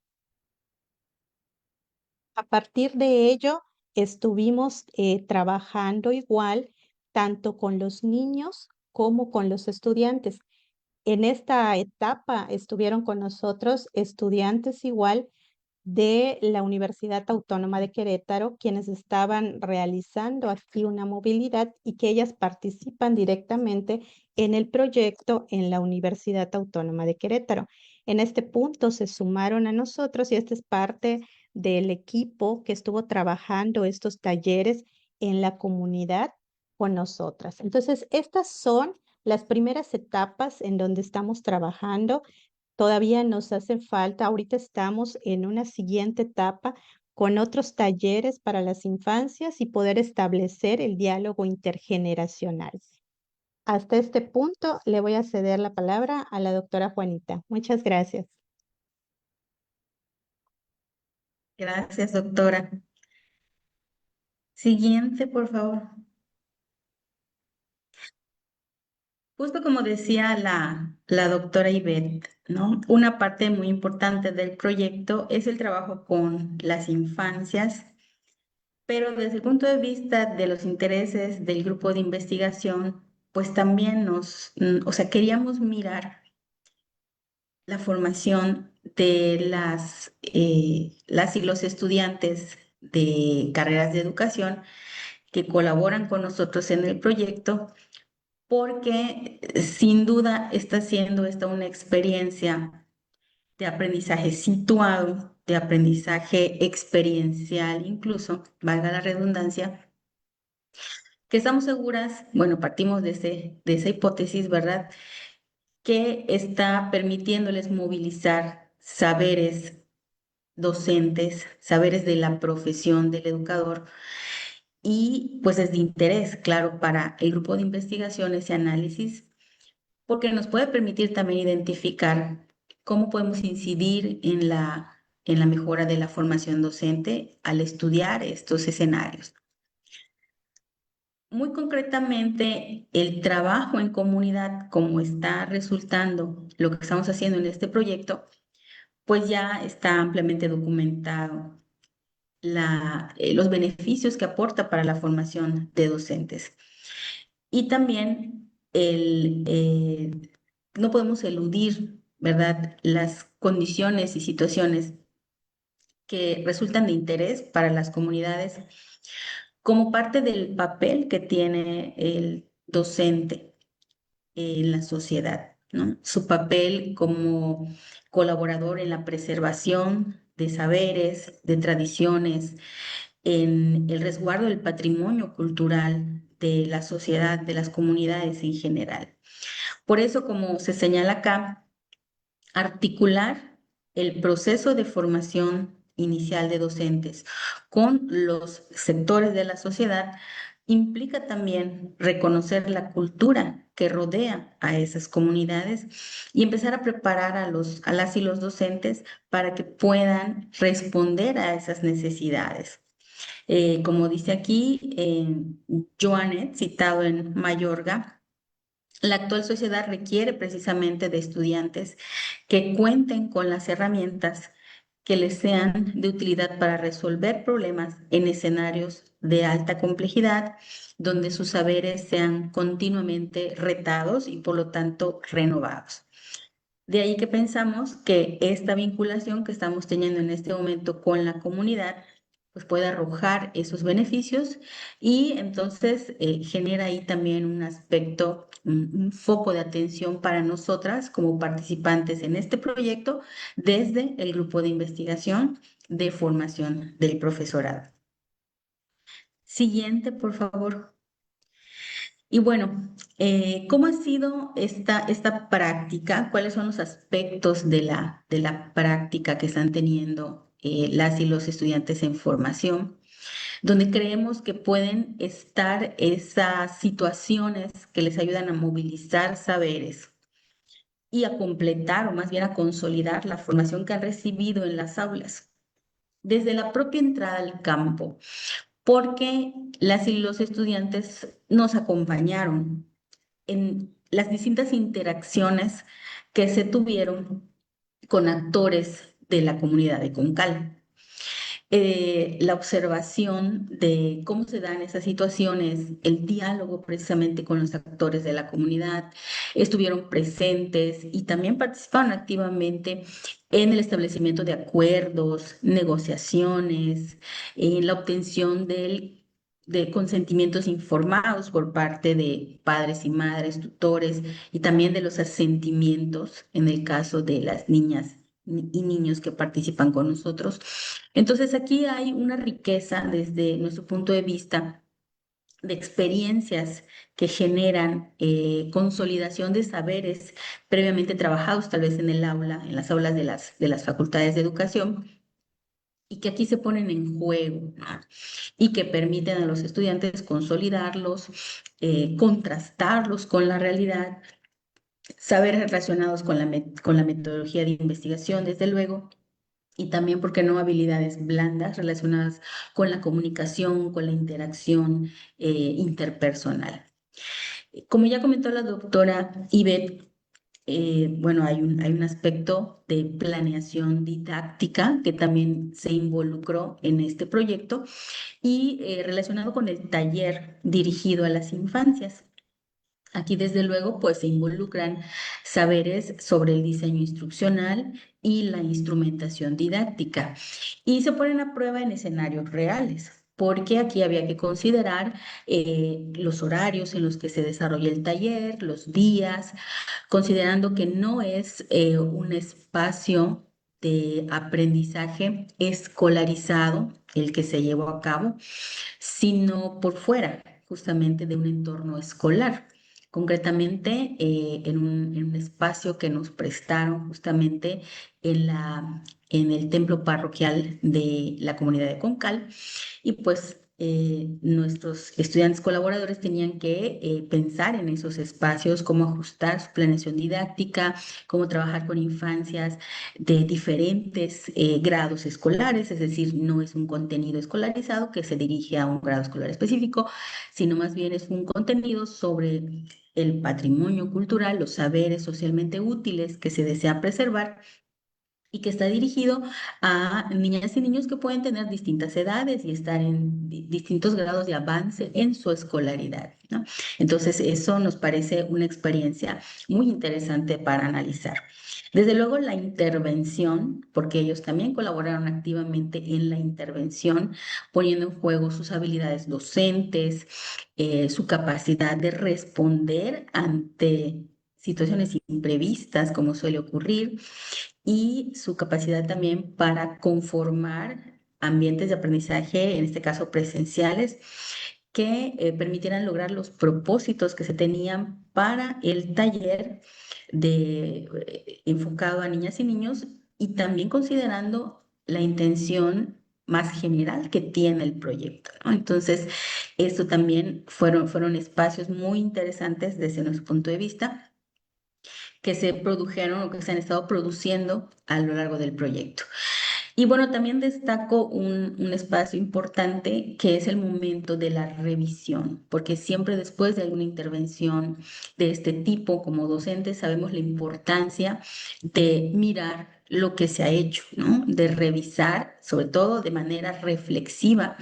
Speaker 6: A partir de ello, estuvimos trabajando igual tanto con los niños como con los estudiantes. En esta etapa estuvieron con nosotros estudiantes igual de la Universidad Autónoma de Querétaro, quienes estaban realizando aquí una movilidad y que ellas participan directamente en el proyecto en la Universidad Autónoma de Querétaro. En este punto se sumaron a nosotros y esta es parte del equipo que estuvo trabajando estos talleres en la comunidad con nosotras. Entonces, estas son las primeras etapas en donde estamos trabajando Todavía nos hace falta, ahorita estamos en una siguiente etapa con otros talleres para las infancias y poder establecer el diálogo intergeneracional. Hasta este punto le voy a ceder la palabra a la doctora Juanita. Muchas gracias.
Speaker 1: Gracias, doctora. Siguiente, por favor. Justo como decía la doctora Ivette, ¿no? Una parte muy importante del proyecto es el trabajo con las infancias, pero desde el punto de vista de los intereses del grupo de investigación, pues también o sea, queríamos mirar la formación de las y los estudiantes de carreras de educación que colaboran con nosotros en el proyecto, porque sin duda está siendo esta una experiencia de aprendizaje situado, de aprendizaje experiencial, incluso, valga la redundancia, que estamos seguras, bueno, partimos de esa hipótesis, ¿verdad? Que está permitiéndoles movilizar saberes docentes, saberes de la profesión del educador y pues es de interés, claro, para el grupo de investigación ese análisis, porque nos puede permitir también identificar cómo podemos incidir en la mejora de la formación docente al estudiar estos escenarios. Muy concretamente, el trabajo en comunidad, como está resultando lo que estamos haciendo en este proyecto, pues ya está ampliamente documentado los beneficios que aporta para la formación de docentes. Y también no podemos eludir, ¿verdad?, las condiciones y situaciones que resultan de interés para las comunidades como parte del papel que tiene el docente en la sociedad, ¿no? Su papel como colaborador en la preservación de saberes, de tradiciones, en el resguardo del patrimonio cultural de la sociedad, de las comunidades en general. Por eso, como se señala acá, articular el proceso de formación inicial de docentes con los sectores de la sociedad implica también reconocer la cultura que rodea a esas comunidades y empezar a preparar a las y los docentes para que puedan responder a esas necesidades. Como dice aquí, Joanet, citado en Mayorga, la actual sociedad requiere precisamente de estudiantes que cuenten con las herramientas que les sean de utilidad para resolver problemas en escenarios de alta complejidad, donde sus saberes sean continuamente retados y por lo tanto renovados. De ahí que pensamos que esta vinculación que estamos teniendo en este momento con la comunidad pues puede arrojar esos beneficios y entonces genera ahí también un aspecto, un foco de atención para nosotras como participantes en este proyecto desde el grupo de investigación de formación del profesorado. Siguiente, por favor. Y bueno, ¿cómo ha sido esta práctica? ¿Cuáles son los aspectos de la práctica que están teniendo las y los estudiantes en formación? Donde creemos que pueden estar esas situaciones que les ayudan a movilizar saberes y a completar o más bien a consolidar la formación que han recibido en las aulas. Desde la propia entrada al campo, porque las y los estudiantes nos acompañaron en las distintas interacciones que se tuvieron con actores de la comunidad de Concal. La observación de cómo se dan esas situaciones, el diálogo precisamente con los actores de la comunidad, estuvieron presentes y también participaron activamente en el establecimiento de acuerdos, negociaciones, en la obtención de consentimientos informados por parte de padres y madres, tutores y también de los asentimientos en el caso de las niñas y niños que participan con nosotros. Entonces aquí hay una riqueza desde nuestro punto de vista de experiencias que generan consolidación de saberes previamente trabajados, tal vez en el aula, en las aulas de las facultades de educación, y que aquí se ponen en juego, ¿no? Y que permiten a los estudiantes consolidarlos, contrastarlos con la realidad, saberes relacionados con con la metodología de investigación, desde luego, y también, ¿por qué no?, habilidades blandas relacionadas con la comunicación, con la interacción interpersonal. Como ya comentó la doctora Ivette, bueno, hay un aspecto de planeación didáctica que también se involucró en este proyecto y relacionado con el taller dirigido a las infancias. Aquí, desde luego, pues se involucran saberes sobre el diseño instruccional y la instrumentación didáctica y se ponen a prueba en escenarios reales, porque aquí había que considerar los horarios en los que se desarrolla el taller, los días, considerando que no es un espacio de aprendizaje escolarizado el que se llevó a cabo, sino por fuera justamente de un entorno escolar. Concretamente, en un espacio que nos prestaron justamente en el templo parroquial de la comunidad de Concal, y pues nuestros estudiantes colaboradores tenían que pensar en esos espacios, cómo ajustar su planeación didáctica, cómo trabajar con infancias de diferentes grados escolares, es decir, no es un contenido escolarizado que se dirige a un grado escolar específico, sino más bien es un contenido sobre el patrimonio cultural, los saberes socialmente útiles que se desea preservar y que está dirigido a niñas y niños que pueden tener distintas edades y estar en distintos grados de avance en su escolaridad, ¿no? Entonces, eso nos parece una experiencia muy interesante para analizar. Desde luego, la intervención, porque ellos también colaboraron activamente en la intervención, poniendo en juego sus habilidades docentes, su capacidad de responder ante situaciones imprevistas, como suele ocurrir, y su capacidad también para conformar ambientes de aprendizaje, en este caso presenciales, que permitieran lograr los propósitos que se tenían para el taller enfocado a niñas y niños, y también considerando la intención más general que tiene el proyecto, ¿no? Entonces, esto también fueron espacios muy interesantes desde nuestro punto de vista, que se produjeron o que se han estado produciendo a lo largo del proyecto. Y bueno, también destaco un espacio importante que es el momento de la revisión, porque siempre después de alguna intervención de este tipo, como docentes, sabemos la importancia de mirar lo que se ha hecho, ¿no? De revisar, sobre todo de manera reflexiva,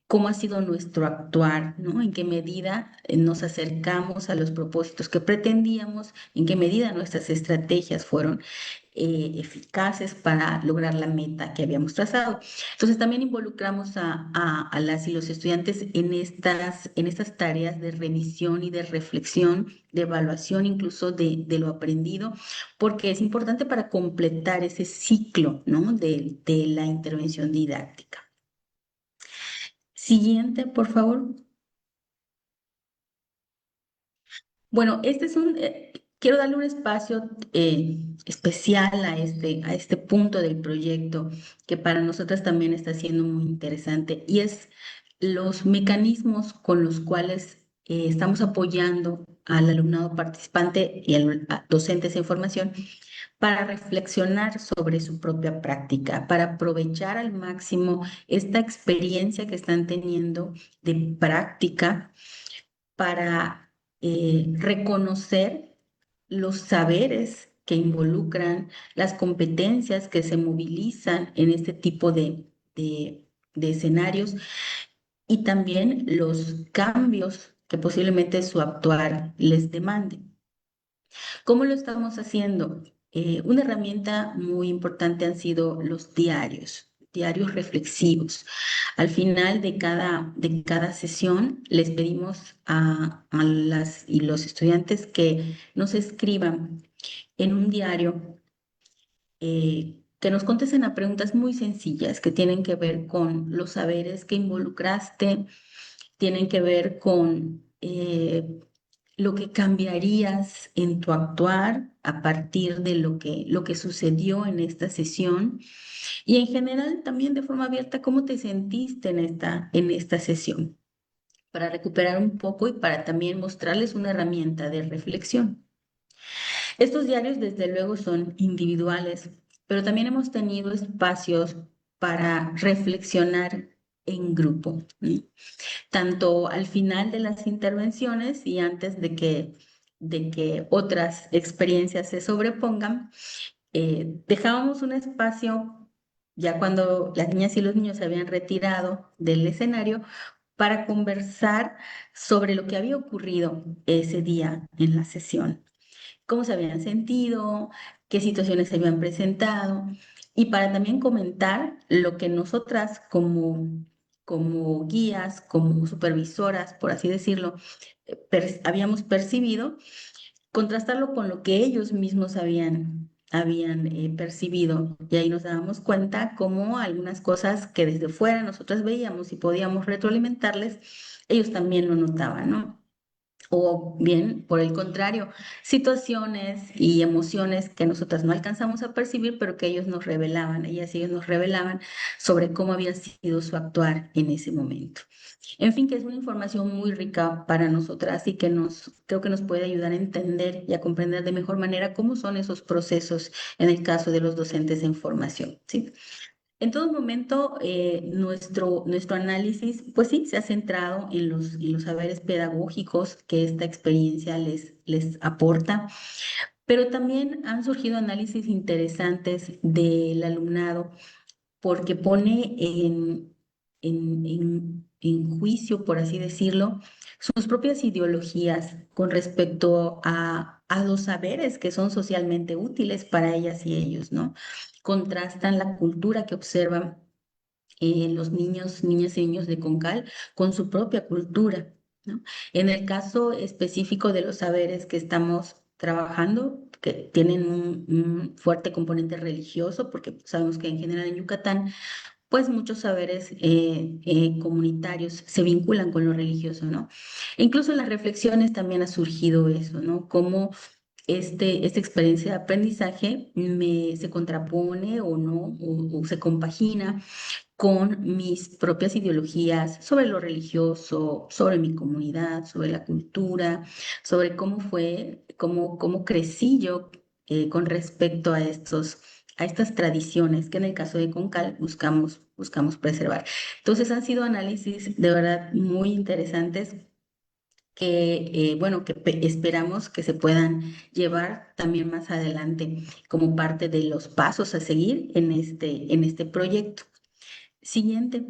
Speaker 1: cómo ha sido nuestro actuar, ¿no? En qué medida nos acercamos a los propósitos que pretendíamos, en qué medida nuestras estrategias fueron eficaces para lograr la meta que habíamos trazado. Entonces, también involucramos a las y los estudiantes en estas tareas de revisión y de reflexión, de evaluación incluso de lo aprendido, porque es importante para completar ese ciclo, ¿no?, de la intervención didáctica. Siguiente, por favor. Bueno, quiero darle un espacio especial a este punto del proyecto que para nosotras también está siendo muy interesante, y es los mecanismos con los cuales estamos apoyando al alumnado participante y a docentes en formación para reflexionar sobre su propia práctica, para aprovechar al máximo esta experiencia que están teniendo de práctica, para reconocer los saberes que involucran, las competencias que se movilizan en este tipo de escenarios, y también los cambios que posiblemente su actuar les demande. ¿Cómo lo estamos haciendo? Una herramienta muy importante han sido los diarios reflexivos. Al final de cada sesión les pedimos a las y los estudiantes que nos escriban en un diario, que nos contesten a preguntas muy sencillas que tienen que ver con los saberes que involucraste tienen que ver con lo que cambiarías en tu actuar a partir de lo que sucedió en esta sesión y en general también de forma abierta, ¿cómo te sentiste en esta sesión? Para recuperar un poco y para también mostrarles una herramienta de reflexión. Estos diarios, desde luego, son individuales, pero también hemos tenido espacios para reflexionar en grupo, ¿no? Tanto al final de las intervenciones y antes de que otras experiencias se sobrepongan, dejábamos un espacio ya cuando las niñas y los niños se habían retirado del escenario para conversar sobre lo que había ocurrido ese día en la sesión, cómo se habían sentido, qué situaciones se habían presentado y para también comentar lo que nosotras como guías, como supervisoras, por así decirlo, habíamos percibido, contrastarlo con lo que ellos mismos habían percibido. Y ahí nos dábamos cuenta cómo algunas cosas que desde fuera nosotras veíamos y podíamos retroalimentarles, ellos también lo notaban, ¿no? O bien, por el contrario, situaciones y emociones que nosotras no alcanzamos a percibir, pero que ellos nos revelaban, ellas y ellos nos revelaban sobre cómo había sido su actuar en ese momento. En fin, que es una información muy rica para nosotras y que creo que nos puede ayudar a entender y a comprender de mejor manera cómo son esos procesos en el caso de los docentes en formación, ¿sí? En todo momento, nuestro análisis, pues sí, se ha centrado en los saberes pedagógicos que esta experiencia les aporta, pero también han surgido análisis interesantes del alumnado porque pone en juicio, por así decirlo, sus propias ideologías con respecto a los saberes que son socialmente útiles para ellas y ellos, ¿no? Contrastan la cultura que observan los niños, niñas y niños de Concal con su propia cultura, ¿no? En el caso específico de los saberes que estamos trabajando, que tienen un fuerte componente religioso, porque sabemos que en general en Yucatán pues muchos saberes comunitarios se vinculan con lo religioso, ¿no? E incluso en las reflexiones también ha surgido eso, ¿no? Cómo esta experiencia de aprendizaje se contrapone o no, o se compagina con mis propias ideologías sobre lo religioso, sobre mi comunidad, sobre la cultura, sobre cómo crecí yo con respecto a estas tradiciones que en el caso de Concal buscamos preservar. Entonces han sido análisis de verdad muy interesantes que, bueno, que esperamos que se puedan llevar también más adelante como parte de los pasos a seguir en este proyecto. Siguiente,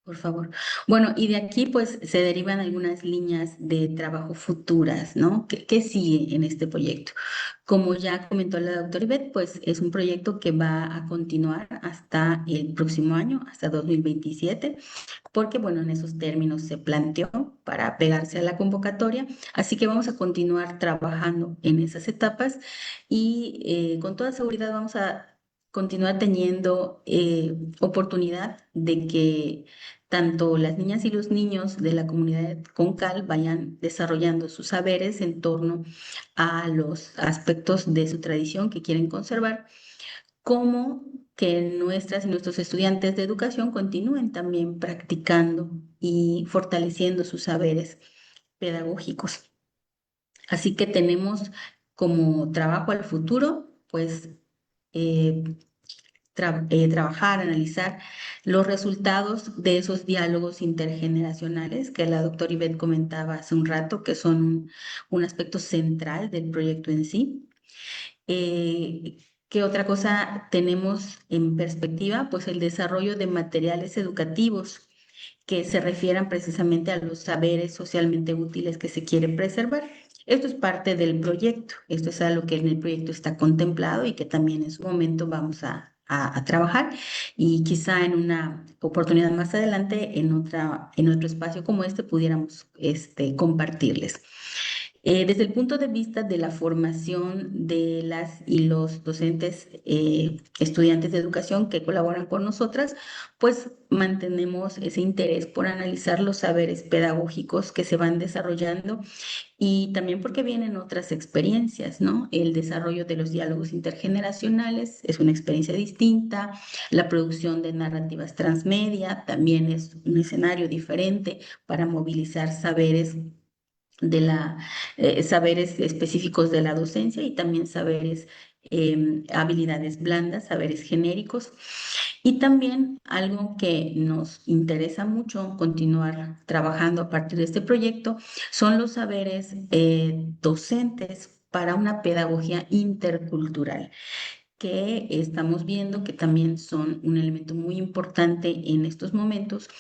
Speaker 1: por favor. Bueno, y de aquí pues se derivan algunas líneas de trabajo futuras, ¿no? ¿Qué sigue en este proyecto? Como ya comentó la doctora Ivette, pues es un proyecto que va a continuar hasta el próximo año, hasta 2027, porque bueno, en esos términos se planteó para pegarse a la convocatoria, así que vamos a continuar trabajando en esas etapas y con toda seguridad vamos a continuar teniendo oportunidad de que tanto las niñas y los niños de la comunidad Concal vayan desarrollando sus saberes en torno a los aspectos de su tradición que quieren conservar, como que nuestras y nuestros estudiantes de educación continúen también practicando y fortaleciendo sus saberes pedagógicos. Así que tenemos como trabajo al futuro, pues eh, trabajar, analizar los resultados de esos diálogos intergeneracionales que la doctora Ivette comentaba hace un rato, que son un aspecto central del proyecto en sí. ¿Qué otra cosa tenemos en perspectiva? Pues el desarrollo de materiales educativos que se refieran precisamente a los saberes socialmente útiles que se quiere preservar. Esto es parte del proyecto, esto es algo que en el proyecto está contemplado y que también en su momento vamos a trabajar y quizá en una oportunidad más adelante, en otro espacio como este, pudiéramos compartirles. Desde el punto de vista de la formación de las y los docentes, estudiantes de educación que colaboran con nosotras, pues mantenemos ese interés por analizar los saberes pedagógicos que se van desarrollando y también porque vienen otras experiencias, ¿no? El desarrollo de los diálogos intergeneracionales es una experiencia distinta, la producción de narrativas transmedia también es un escenario diferente para movilizar saberes específicos de la docencia y también saberes, habilidades blandas, saberes genéricos. Y también algo que nos interesa mucho continuar trabajando a partir de este proyecto son los saberes, docentes para una pedagogía intercultural, que estamos viendo que también son un elemento muy importante en estos momentos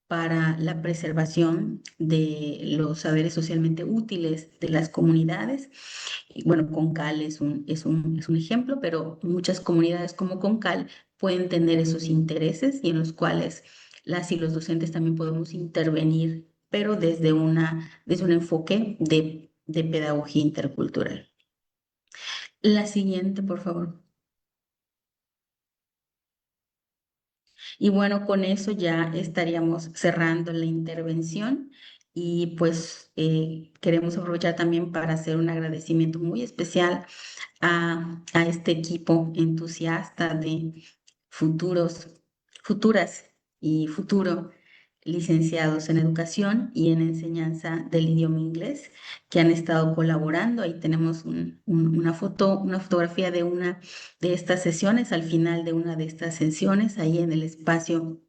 Speaker 1: para la preservación de los saberes socialmente útiles de las comunidades. Y bueno, Concal es un ejemplo, pero muchas comunidades como Concal pueden tener esos intereses y en los cuales las y los docentes también podemos intervenir, pero desde un enfoque de pedagogía intercultural. La siguiente, por favor. Y bueno, con eso ya estaríamos cerrando la intervención y pues queremos aprovechar también para hacer un agradecimiento muy especial a este equipo entusiasta de futuros, futuras y futuro licenciados en educación y en enseñanza del idioma inglés que han estado colaborando. Ahí tenemos una fotografía de una de estas sesiones, al final de una de estas sesiones, ahí en el espacio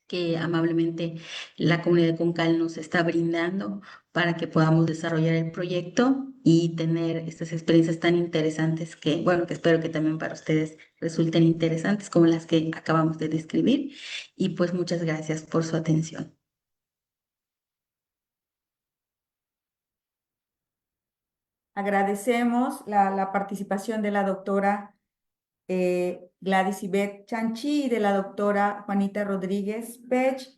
Speaker 1: que amablemente la comunidad de Concal nos está brindando para que podamos desarrollar el proyecto y tener estas experiencias tan interesantes que, bueno, que espero que también para ustedes resulten interesantes como las que acabamos de describir. Y pues muchas gracias por su atención.
Speaker 4: Agradecemos la participación de la doctora Gladys Ivette Chanchi y de la doctora Juanita Rodríguez Pech.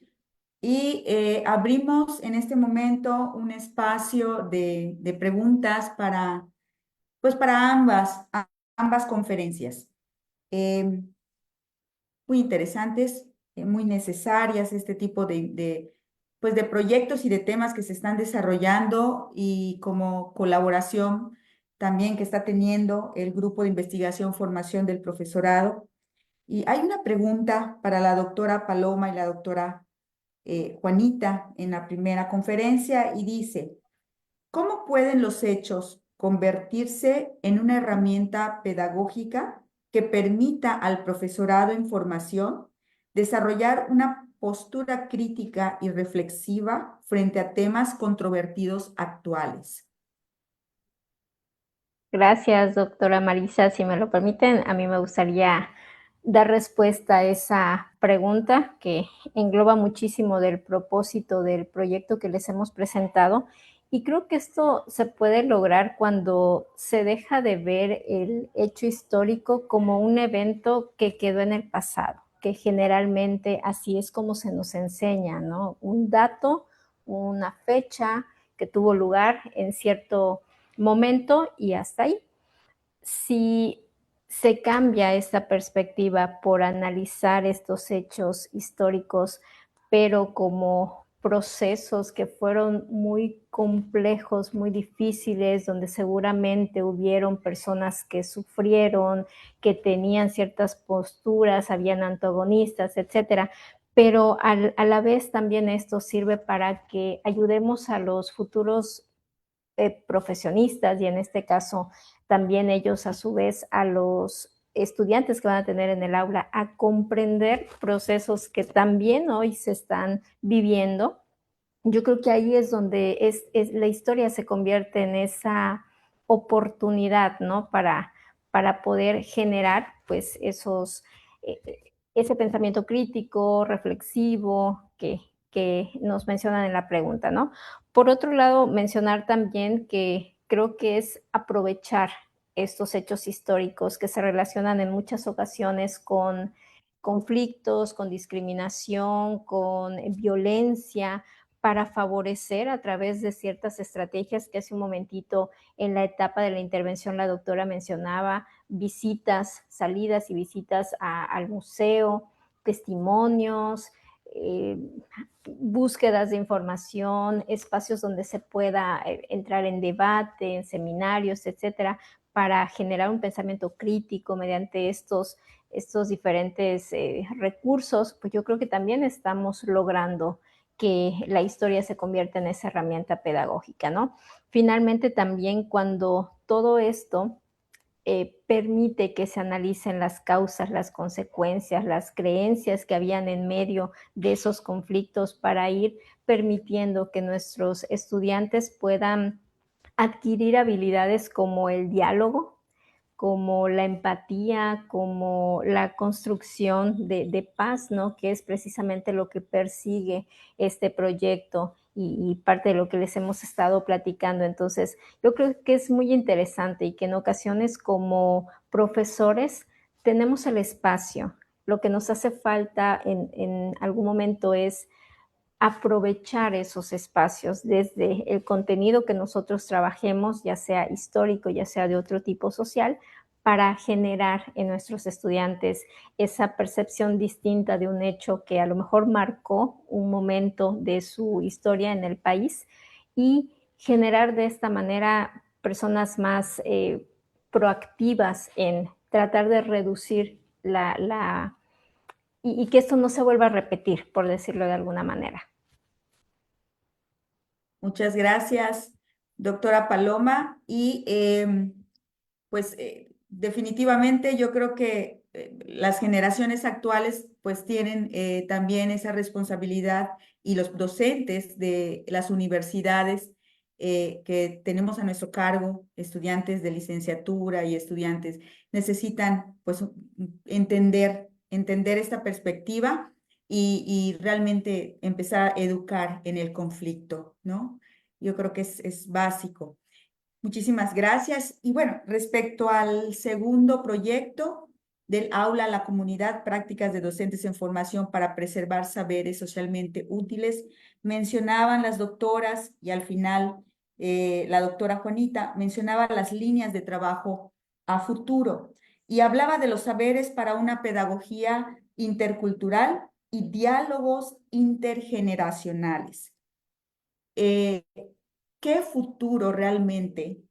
Speaker 4: Y abrimos en este momento un espacio de preguntas pues para ambas conferencias. Muy interesantes, muy necesarias este tipo pues de proyectos y de temas que se están desarrollando y como colaboración también que está teniendo el grupo de investigación formación del profesorado. Y hay una pregunta para la doctora Paloma y la doctora Juanita en la primera conferencia y dice, ¿cómo pueden los hechos convertirse en una herramienta pedagógica que permita al profesorado en formación desarrollar una postura crítica y reflexiva frente a temas controvertidos actuales?
Speaker 5: Gracias, doctora Marisa. Si me lo permiten, a mí me gustaría dar respuesta a esa pregunta que engloba muchísimo del propósito del proyecto que les hemos presentado. Y creo que esto se puede lograr cuando se deja de ver el hecho histórico como un evento que quedó en el pasado, que generalmente así es como se nos enseña, ¿no? Un dato, una fecha que tuvo lugar en cierto momento y hasta ahí. Si se cambia esta perspectiva por analizar estos hechos históricos, pero como procesos que fueron muy complejos, muy difíciles, donde seguramente hubieron personas que sufrieron, que tenían ciertas posturas, habían antagonistas, etcétera. Pero a la vez también esto sirve para que ayudemos a los futuros profesionistas y en este caso también ellos a su vez a los estudiantes que van a tener en el aula a comprender procesos que también hoy se están viviendo. Yo creo que ahí es donde la historia se convierte en esa oportunidad, ¿no? Para poder generar pues ese pensamiento crítico, reflexivo que nos mencionan en la pregunta, ¿no? Por otro lado, mencionar también que creo que es aprovechar estos hechos históricos que se relacionan en muchas ocasiones con conflictos, con discriminación, con violencia, para favorecer a través de ciertas estrategias que hace un momentito en la etapa de la intervención la doctora mencionaba, visitas, salidas y visitas al museo, testimonios, búsquedas de información, espacios donde se pueda entrar en debate, en seminarios, etcétera, para generar un pensamiento crítico mediante estos diferentes recursos, pues yo creo que también estamos logrando que la historia se convierta en esa herramienta pedagógica, ¿no? Finalmente también cuando todo esto permite que se analicen las causas, las consecuencias, las creencias que habían en medio de esos conflictos para ir permitiendo que nuestros estudiantes puedan adquirir habilidades como el diálogo, como la empatía, como la construcción de paz, ¿no? Que es precisamente lo que persigue este proyecto y parte de lo que les hemos estado platicando. Entonces, yo creo que es muy interesante y que en ocasiones como profesores tenemos el espacio. Lo que nos hace falta en algún momento es aprovechar esos espacios desde el contenido que nosotros trabajemos, ya sea histórico, ya sea de otro tipo social, para generar en nuestros estudiantes esa percepción distinta de un hecho que a lo mejor marcó un momento de su historia en el país y generar de esta manera personas más proactivas en tratar de reducir y que esto no se vuelva a repetir, por decirlo de alguna manera.
Speaker 4: Muchas gracias, doctora Paloma. Y pues definitivamente yo creo que las generaciones actuales pues tienen también esa responsabilidad y los docentes de las universidades que tenemos a nuestro cargo, estudiantes de licenciatura y estudiantes, necesitan pues entender esta perspectiva y realmente empezar a educar en el conflicto, ¿no? Yo creo que es básico. Muchísimas gracias. Y bueno, respecto al segundo proyecto del aula a la comunidad, prácticas de docentes en formación para preservar saberes socialmente útiles, mencionaban las doctoras y al final la doctora Juanita mencionaba las líneas de trabajo a futuro y hablaba de los saberes para una pedagogía intercultural y diálogos intergeneracionales. ¿Qué futuro realmente,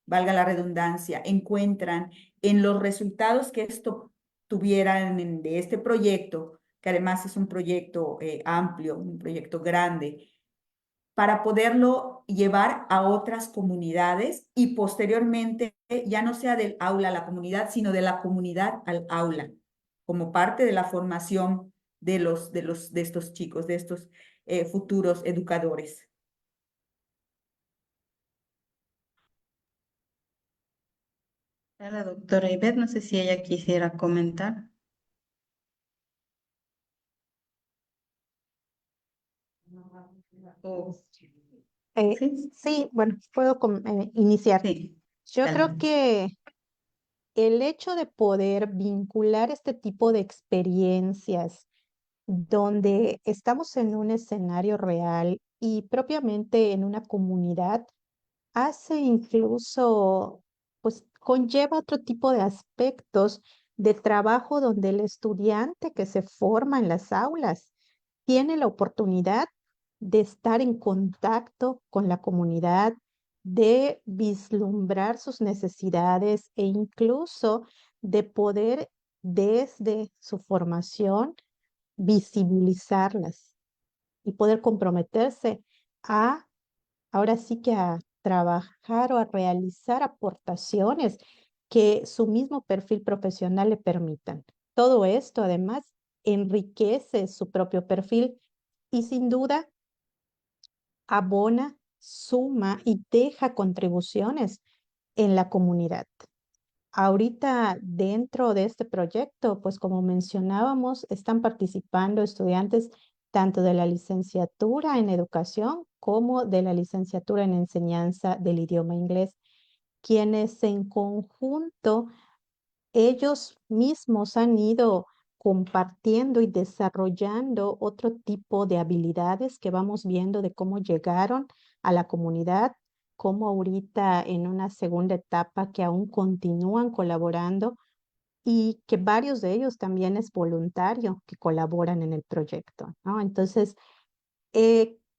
Speaker 4: valga la redundancia, encuentran en los resultados que esto tuvieran de este proyecto, que además es un proyecto amplio, un proyecto grande, para poderlo llevar a otras comunidades y posteriormente ya no sea del aula a la comunidad, sino de la comunidad al aula, como parte de la formación de estos chicos, de estos futuros educadores?
Speaker 1: La doctora Ivette, no sé si ella quisiera comentar. O- sí,
Speaker 6: Sí, bueno, puedo iniciar.
Speaker 1: sí,
Speaker 6: Yo creo
Speaker 1: adelante.
Speaker 6: que el hecho de poder vincular este tipo de experiencias donde estamos en un escenario real y propiamente en una comunidad hace incluso, pues conlleva otro tipo de aspectos de trabajo donde el estudiante que se forma en las aulas tiene la oportunidad de estar en contacto con la comunidad, de vislumbrar sus necesidades e incluso de poder desde su formación visibilizarlas y poder comprometerse a ahora sí que a trabajar o a realizar aportaciones que su mismo perfil profesional le permitan. Todo esto además enriquece su propio perfil y sin duda abona, suma y deja contribuciones en la comunidad. Ahorita dentro de este proyecto, pues como mencionábamos, están participando estudiantes tanto de la licenciatura en educación como de la licenciatura en enseñanza del idioma inglés, quienes en conjunto ellos mismos han ido compartiendo y desarrollando otro tipo de habilidades que vamos viendo de cómo llegaron a la comunidad, cómo ahorita en una segunda etapa que aún continúan colaborando y que varios de ellos también es voluntario que colaboran en el proyecto, ¿no? Entonces,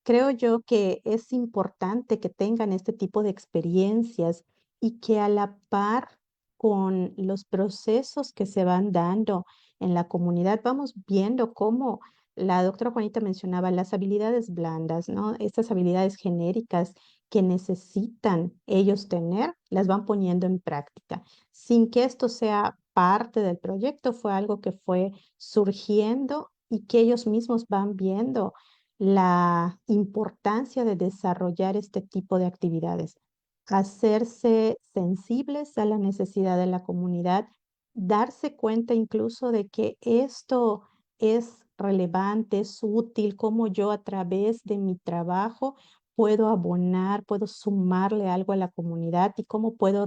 Speaker 6: creo yo que es importante que tengan este tipo de experiencias y que a la par con los procesos que se van dando en la comunidad, vamos viendo cómo la doctora Juanita mencionaba las habilidades blandas, ¿no? Estas habilidades genéricas que necesitan ellos tener, las van poniendo en práctica. Sin que esto sea parte del proyecto, fue algo que fue surgiendo y que ellos mismos van viendo la importancia de desarrollar este tipo de actividades, hacerse sensibles a la necesidad de la comunidad, darse cuenta incluso de que esto es relevante, es útil, cómo yo a través de mi trabajo puedo abonar, puedo sumarle algo a la comunidad y cómo puedo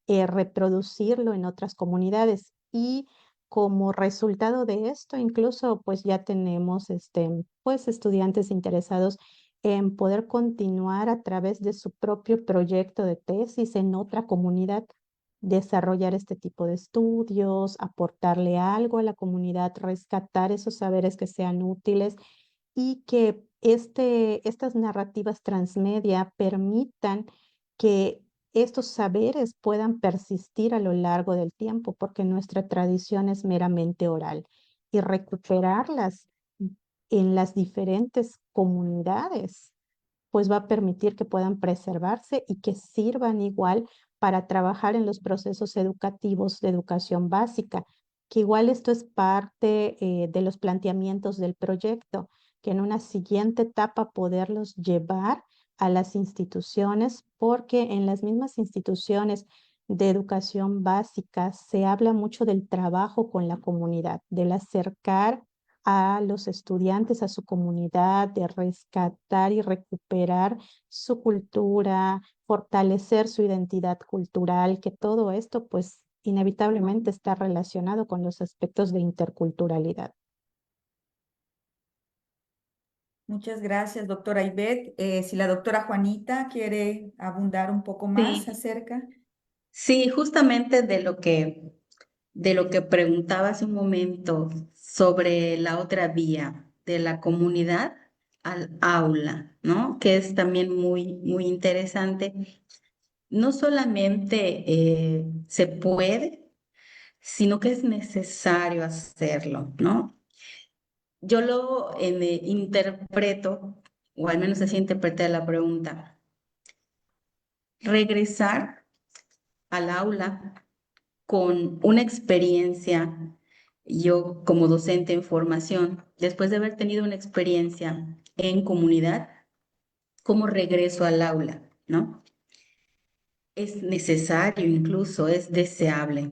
Speaker 6: reproducirlo en otras comunidades. Y como resultado de esto, incluso pues ya tenemos pues estudiantes interesados en poder continuar a través de su propio proyecto de tesis en otra comunidad, desarrollar este tipo de estudios, aportarle algo a la comunidad, rescatar esos saberes que sean útiles y que estas narrativas transmedia permitan que estos saberes puedan persistir a lo largo del tiempo, porque nuestra tradición es meramente oral y recuperarlas en las diferentes comunidades pues va a permitir que puedan preservarse y que sirvan igual para trabajar en los procesos educativos de educación básica, que igual esto es parte de los planteamientos del proyecto, que en una siguiente etapa poderlos llevar a las instituciones, porque en las mismas instituciones de educación básica se habla mucho del trabajo con la comunidad, del acercar a los estudiantes, a su comunidad, de rescatar y recuperar su cultura, fortalecer su identidad cultural, que todo esto pues inevitablemente está relacionado con los aspectos de interculturalidad.
Speaker 4: Muchas gracias, doctora Ivette. Si la doctora Juanita quiere abundar un poco más
Speaker 1: Sí,
Speaker 4: acerca.
Speaker 1: sí, justamente de lo que preguntaba hace un momento sobre la otra vía, de la comunidad al aula, ¿no? Que es también muy interesante. No solamente se puede, sino que es necesario hacerlo, ¿no? Yo lo interpreto, o al menos así interpreté la pregunta, regresar al aula con una experiencia, yo como docente en formación, después de haber tenido una experiencia en comunidad, ¿cómo regreso al aula? ¿No? Es necesario, incluso es deseable.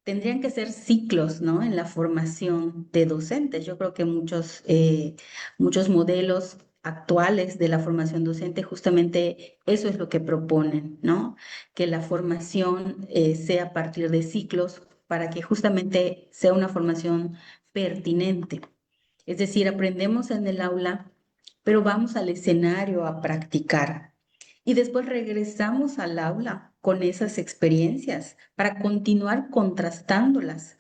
Speaker 1: Tendrían que ser ciclos, ¿no? En la formación de docentes. Yo creo que muchos modelos actuales de la formación docente justamente eso es lo que proponen, ¿no? Que la formación sea a partir de ciclos para que justamente sea una formación pertinente. Es decir, aprendemos en el aula, pero vamos al escenario a practicar y después regresamos al aula con esas experiencias para continuar contrastándolas,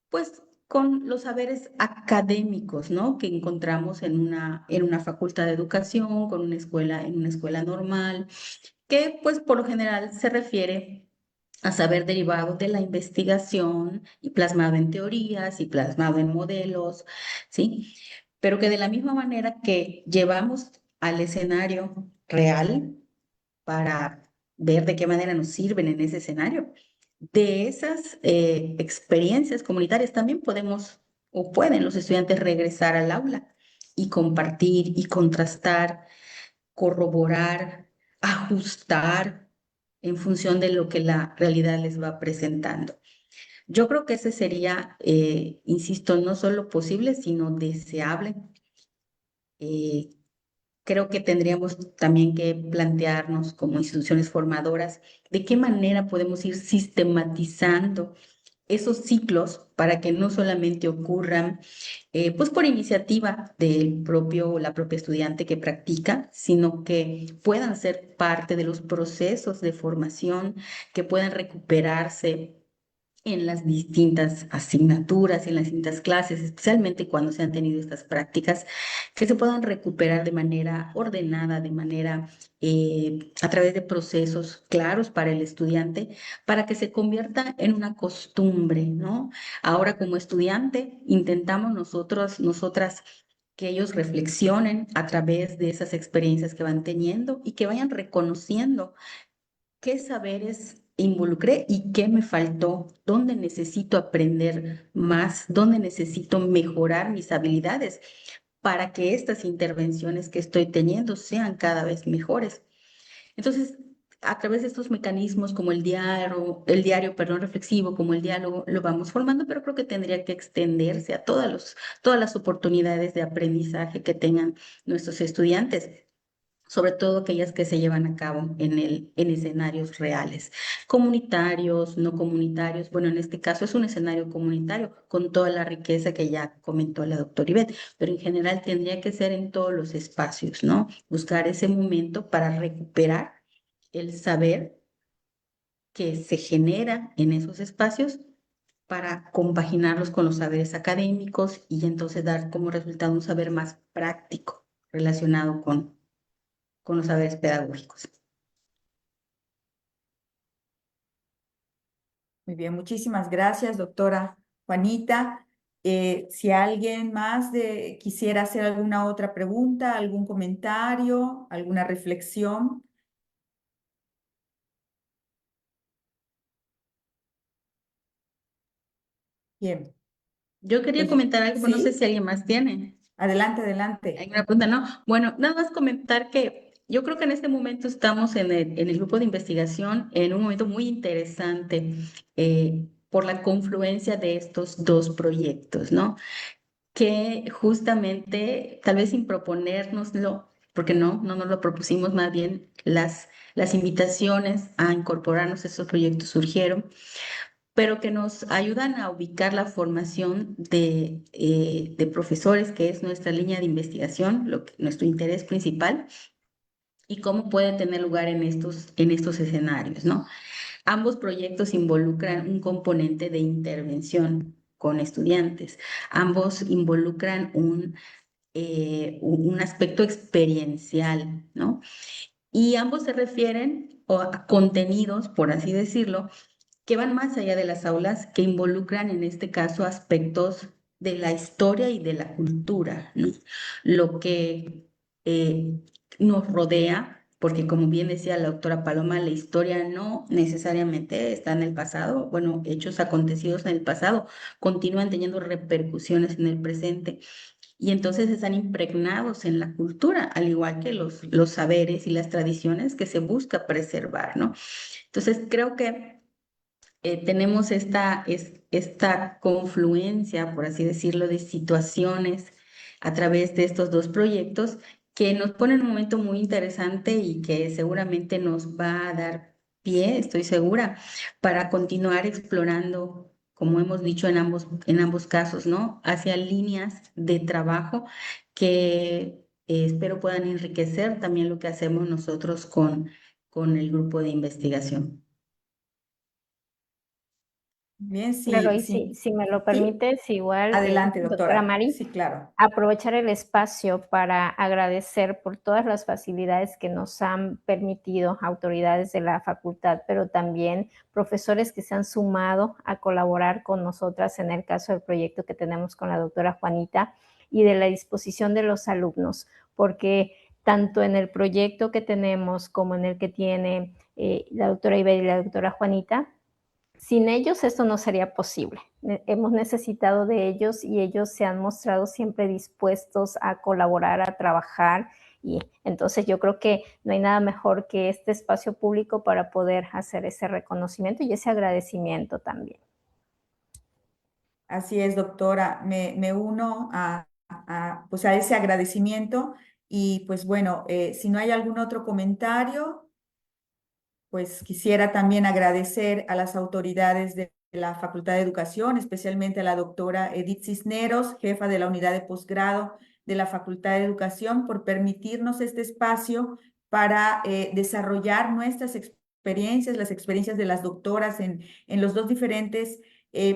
Speaker 1: pues con los saberes académicos, ¿no? Que encontramos en una facultad de educación, en una escuela normal, que pues por lo general se refiere a saber derivado de la investigación y plasmado en teorías y plasmado en modelos, ¿sí? Pero que de la misma manera que llevamos al escenario real, para ver de qué manera nos sirven en ese escenario. De esas experiencias comunitarias también podemos o pueden los estudiantes regresar al aula y compartir y contrastar, corroborar, ajustar en función de lo que la realidad les va presentando. Yo creo que ese sería, insisto, no solo posible, sino deseable. Eh, Creo que tendríamos también que plantearnos como instituciones formadoras de qué manera podemos ir sistematizando esos ciclos para que no solamente ocurran pues por iniciativa del propio o la propia estudiante que practica, sino que puedan ser parte de los procesos de formación, que puedan recuperarse en las distintas asignaturas, en las distintas clases, especialmente cuando se han tenido estas prácticas, que se puedan recuperar de manera ordenada, de manera a través de procesos claros para el estudiante, para que se convierta en una costumbre, ¿no? Ahora como estudiante intentamos nosotras, que ellos reflexionen a través de esas experiencias que van teniendo y que vayan reconociendo qué saberes involucré y qué me faltó, dónde necesito aprender más, dónde necesito mejorar mis habilidades para que estas intervenciones que estoy teniendo sean cada vez mejores. Entonces, a través de estos mecanismos como el diario, reflexivo, como el diálogo, lo vamos formando, pero creo que tendría que extenderse a todas las oportunidades de aprendizaje que tengan nuestros estudiantes, sobre todo aquellas que se llevan a cabo en escenarios reales, comunitarios, no comunitarios. Bueno, en este caso es un escenario comunitario con toda la riqueza que ya comentó la doctora Ivette, pero en general tendría que ser en todos los espacios, ¿no? Buscar ese momento para recuperar el saber que se genera en esos espacios para compaginarlos con los saberes académicos y entonces dar como resultado un saber más práctico relacionado con los saberes pedagógicos.
Speaker 4: Muy bien, muchísimas gracias, doctora Juanita. Si alguien más quisiera hacer alguna otra pregunta, algún comentario, alguna reflexión. Bien,
Speaker 1: Yo quería
Speaker 4: pues
Speaker 1: comentar algo, pero no sé
Speaker 4: sí,
Speaker 1: si alguien más tiene.
Speaker 4: adelante,
Speaker 1: Hay
Speaker 4: adelante.
Speaker 1: una pregunta, ¿no? Bueno, nada más comentar que yo creo que en este momento estamos en el grupo de investigación en un momento muy interesante por la confluencia de estos dos proyectos, ¿no? Que justamente, tal vez sin proponérnoslo, porque no nos lo propusimos, más bien las invitaciones a incorporarnos a estos proyectos surgieron, pero que nos ayudan a ubicar la formación de profesores, que es nuestra línea de investigación, nuestro interés principal, y cómo puede tener lugar en estos escenarios, ¿no? Ambos proyectos involucran un componente de intervención con estudiantes, ambos involucran un aspecto experiencial, ¿no? Y ambos se refieren a contenidos, por así decirlo, que van más allá de las aulas, que involucran en este caso aspectos de la historia y de la cultura, ¿no? Lo que eh, nos rodea, porque como bien decía la doctora Paloma, la historia no necesariamente está en el pasado, bueno, hechos acontecidos en el pasado continúan teniendo repercusiones en el presente y entonces están impregnados en la cultura, al igual que los saberes y las tradiciones que se busca preservar, ¿no? Entonces creo que tenemos esta confluencia, por así decirlo, de situaciones a través de estos dos proyectos que nos ponen en un momento muy interesante y que seguramente nos va a dar pie, estoy segura, para continuar explorando, como hemos dicho en ambos casos, ¿no? Hacia líneas de trabajo que espero puedan enriquecer también lo que hacemos nosotros con el grupo de investigación.
Speaker 4: Bien,
Speaker 5: Claro,
Speaker 4: sí,
Speaker 5: y
Speaker 4: sí,
Speaker 5: si me lo
Speaker 4: sí.
Speaker 5: permites, igual,
Speaker 4: Adelante,
Speaker 5: doctora
Speaker 4: doctora.
Speaker 5: Mari,
Speaker 4: Sí, claro.
Speaker 5: aprovechar el espacio para agradecer por todas las facilidades que nos han permitido autoridades de la facultad, pero también profesores que se han sumado a colaborar con nosotras en el caso del proyecto que tenemos con la doctora Juanita y de la disposición de los alumnos, porque tanto en el proyecto que tenemos como en el que tiene la doctora Ibel y la doctora Juanita, sin ellos esto no sería posible. Hemos necesitado de ellos y ellos se han mostrado siempre dispuestos a colaborar, a trabajar y entonces yo creo que no hay nada mejor que este espacio público para poder hacer ese reconocimiento y ese agradecimiento también.
Speaker 4: Así es, doctora. Me uno pues a ese agradecimiento y pues bueno, si no hay algún otro comentario, pues quisiera también agradecer a las autoridades de la Facultad de Educación, especialmente a la doctora Edith Cisneros, jefa de la unidad de posgrado de la Facultad de Educación, por permitirnos este espacio para desarrollar nuestras experiencias, las experiencias de las doctoras en los dos diferentes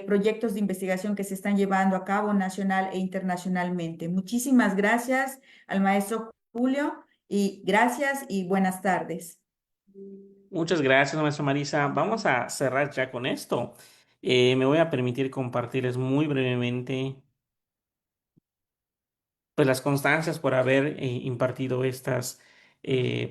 Speaker 4: proyectos de investigación que se están llevando a cabo nacional e internacionalmente. Muchísimas gracias al maestro Julio y gracias y buenas tardes.
Speaker 2: Muchas gracias, maestra Marisa. Vamos a cerrar ya con esto. Me voy a permitir compartirles muy brevemente pues las constancias por haber impartido estas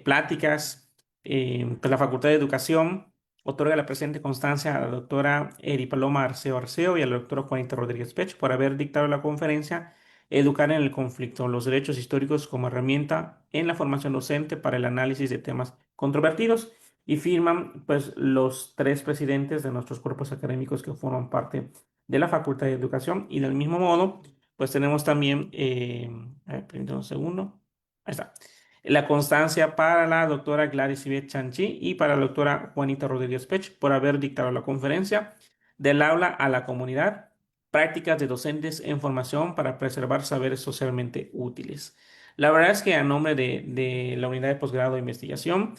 Speaker 2: pláticas. Pues la Facultad de Educación otorga la presente constancia a la doctora Eri Paloma Arceo Arceo y a la doctora Juanita Rodríguez Pech por haber dictado la conferencia Educar en el conflicto, los derechos históricos como herramienta en la formación docente para el análisis de temas controvertidos. Y firman pues los tres presidentes de nuestros cuerpos académicos que forman parte de la Facultad de Educación. Y del mismo modo pues tenemos también, a ver, permítame un segundo. Ahí está. La constancia para la doctora Gladys Ibet Chanchi y para la doctora Juanita Rodríguez Pech por haber dictado la conferencia Del aula a la comunidad, prácticas de docentes en formación para preservar saberes socialmente útiles. La verdad es que a nombre de la unidad de posgrado de investigación,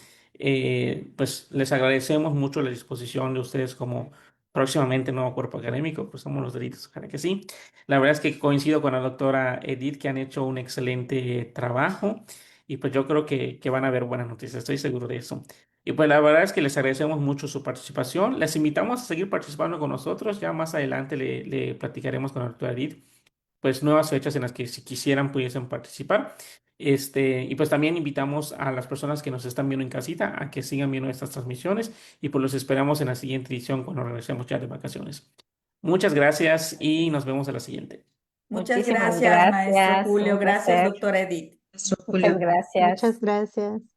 Speaker 2: pues les agradecemos mucho la disposición de ustedes como próximamente nuevo cuerpo académico, pues somos los delitos, ojalá que sí. La verdad es que coincido con la doctora Edith que han hecho un excelente trabajo y pues yo creo que van a haber buenas noticias, estoy seguro de eso. Y pues la verdad es que les agradecemos mucho su participación. Les invitamos a seguir participando con nosotros. Ya más adelante le platicaremos con la doctora Edith pues nuevas fechas en las que si quisieran pudiesen participar. Y pues también invitamos a las personas que nos están viendo en casita a que sigan viendo estas transmisiones y pues los esperamos en la siguiente edición cuando regresemos ya de vacaciones. Muchas gracias y nos vemos en la siguiente.
Speaker 4: Muchas
Speaker 5: Muchísimas
Speaker 4: gracias, maestro
Speaker 5: gracias,
Speaker 4: Julio.
Speaker 5: un
Speaker 4: Gracias,
Speaker 5: placer.
Speaker 4: doctora Edith.
Speaker 1: Maestro
Speaker 5: Muchas
Speaker 1: Julio.
Speaker 5: gracias.
Speaker 6: Muchas gracias.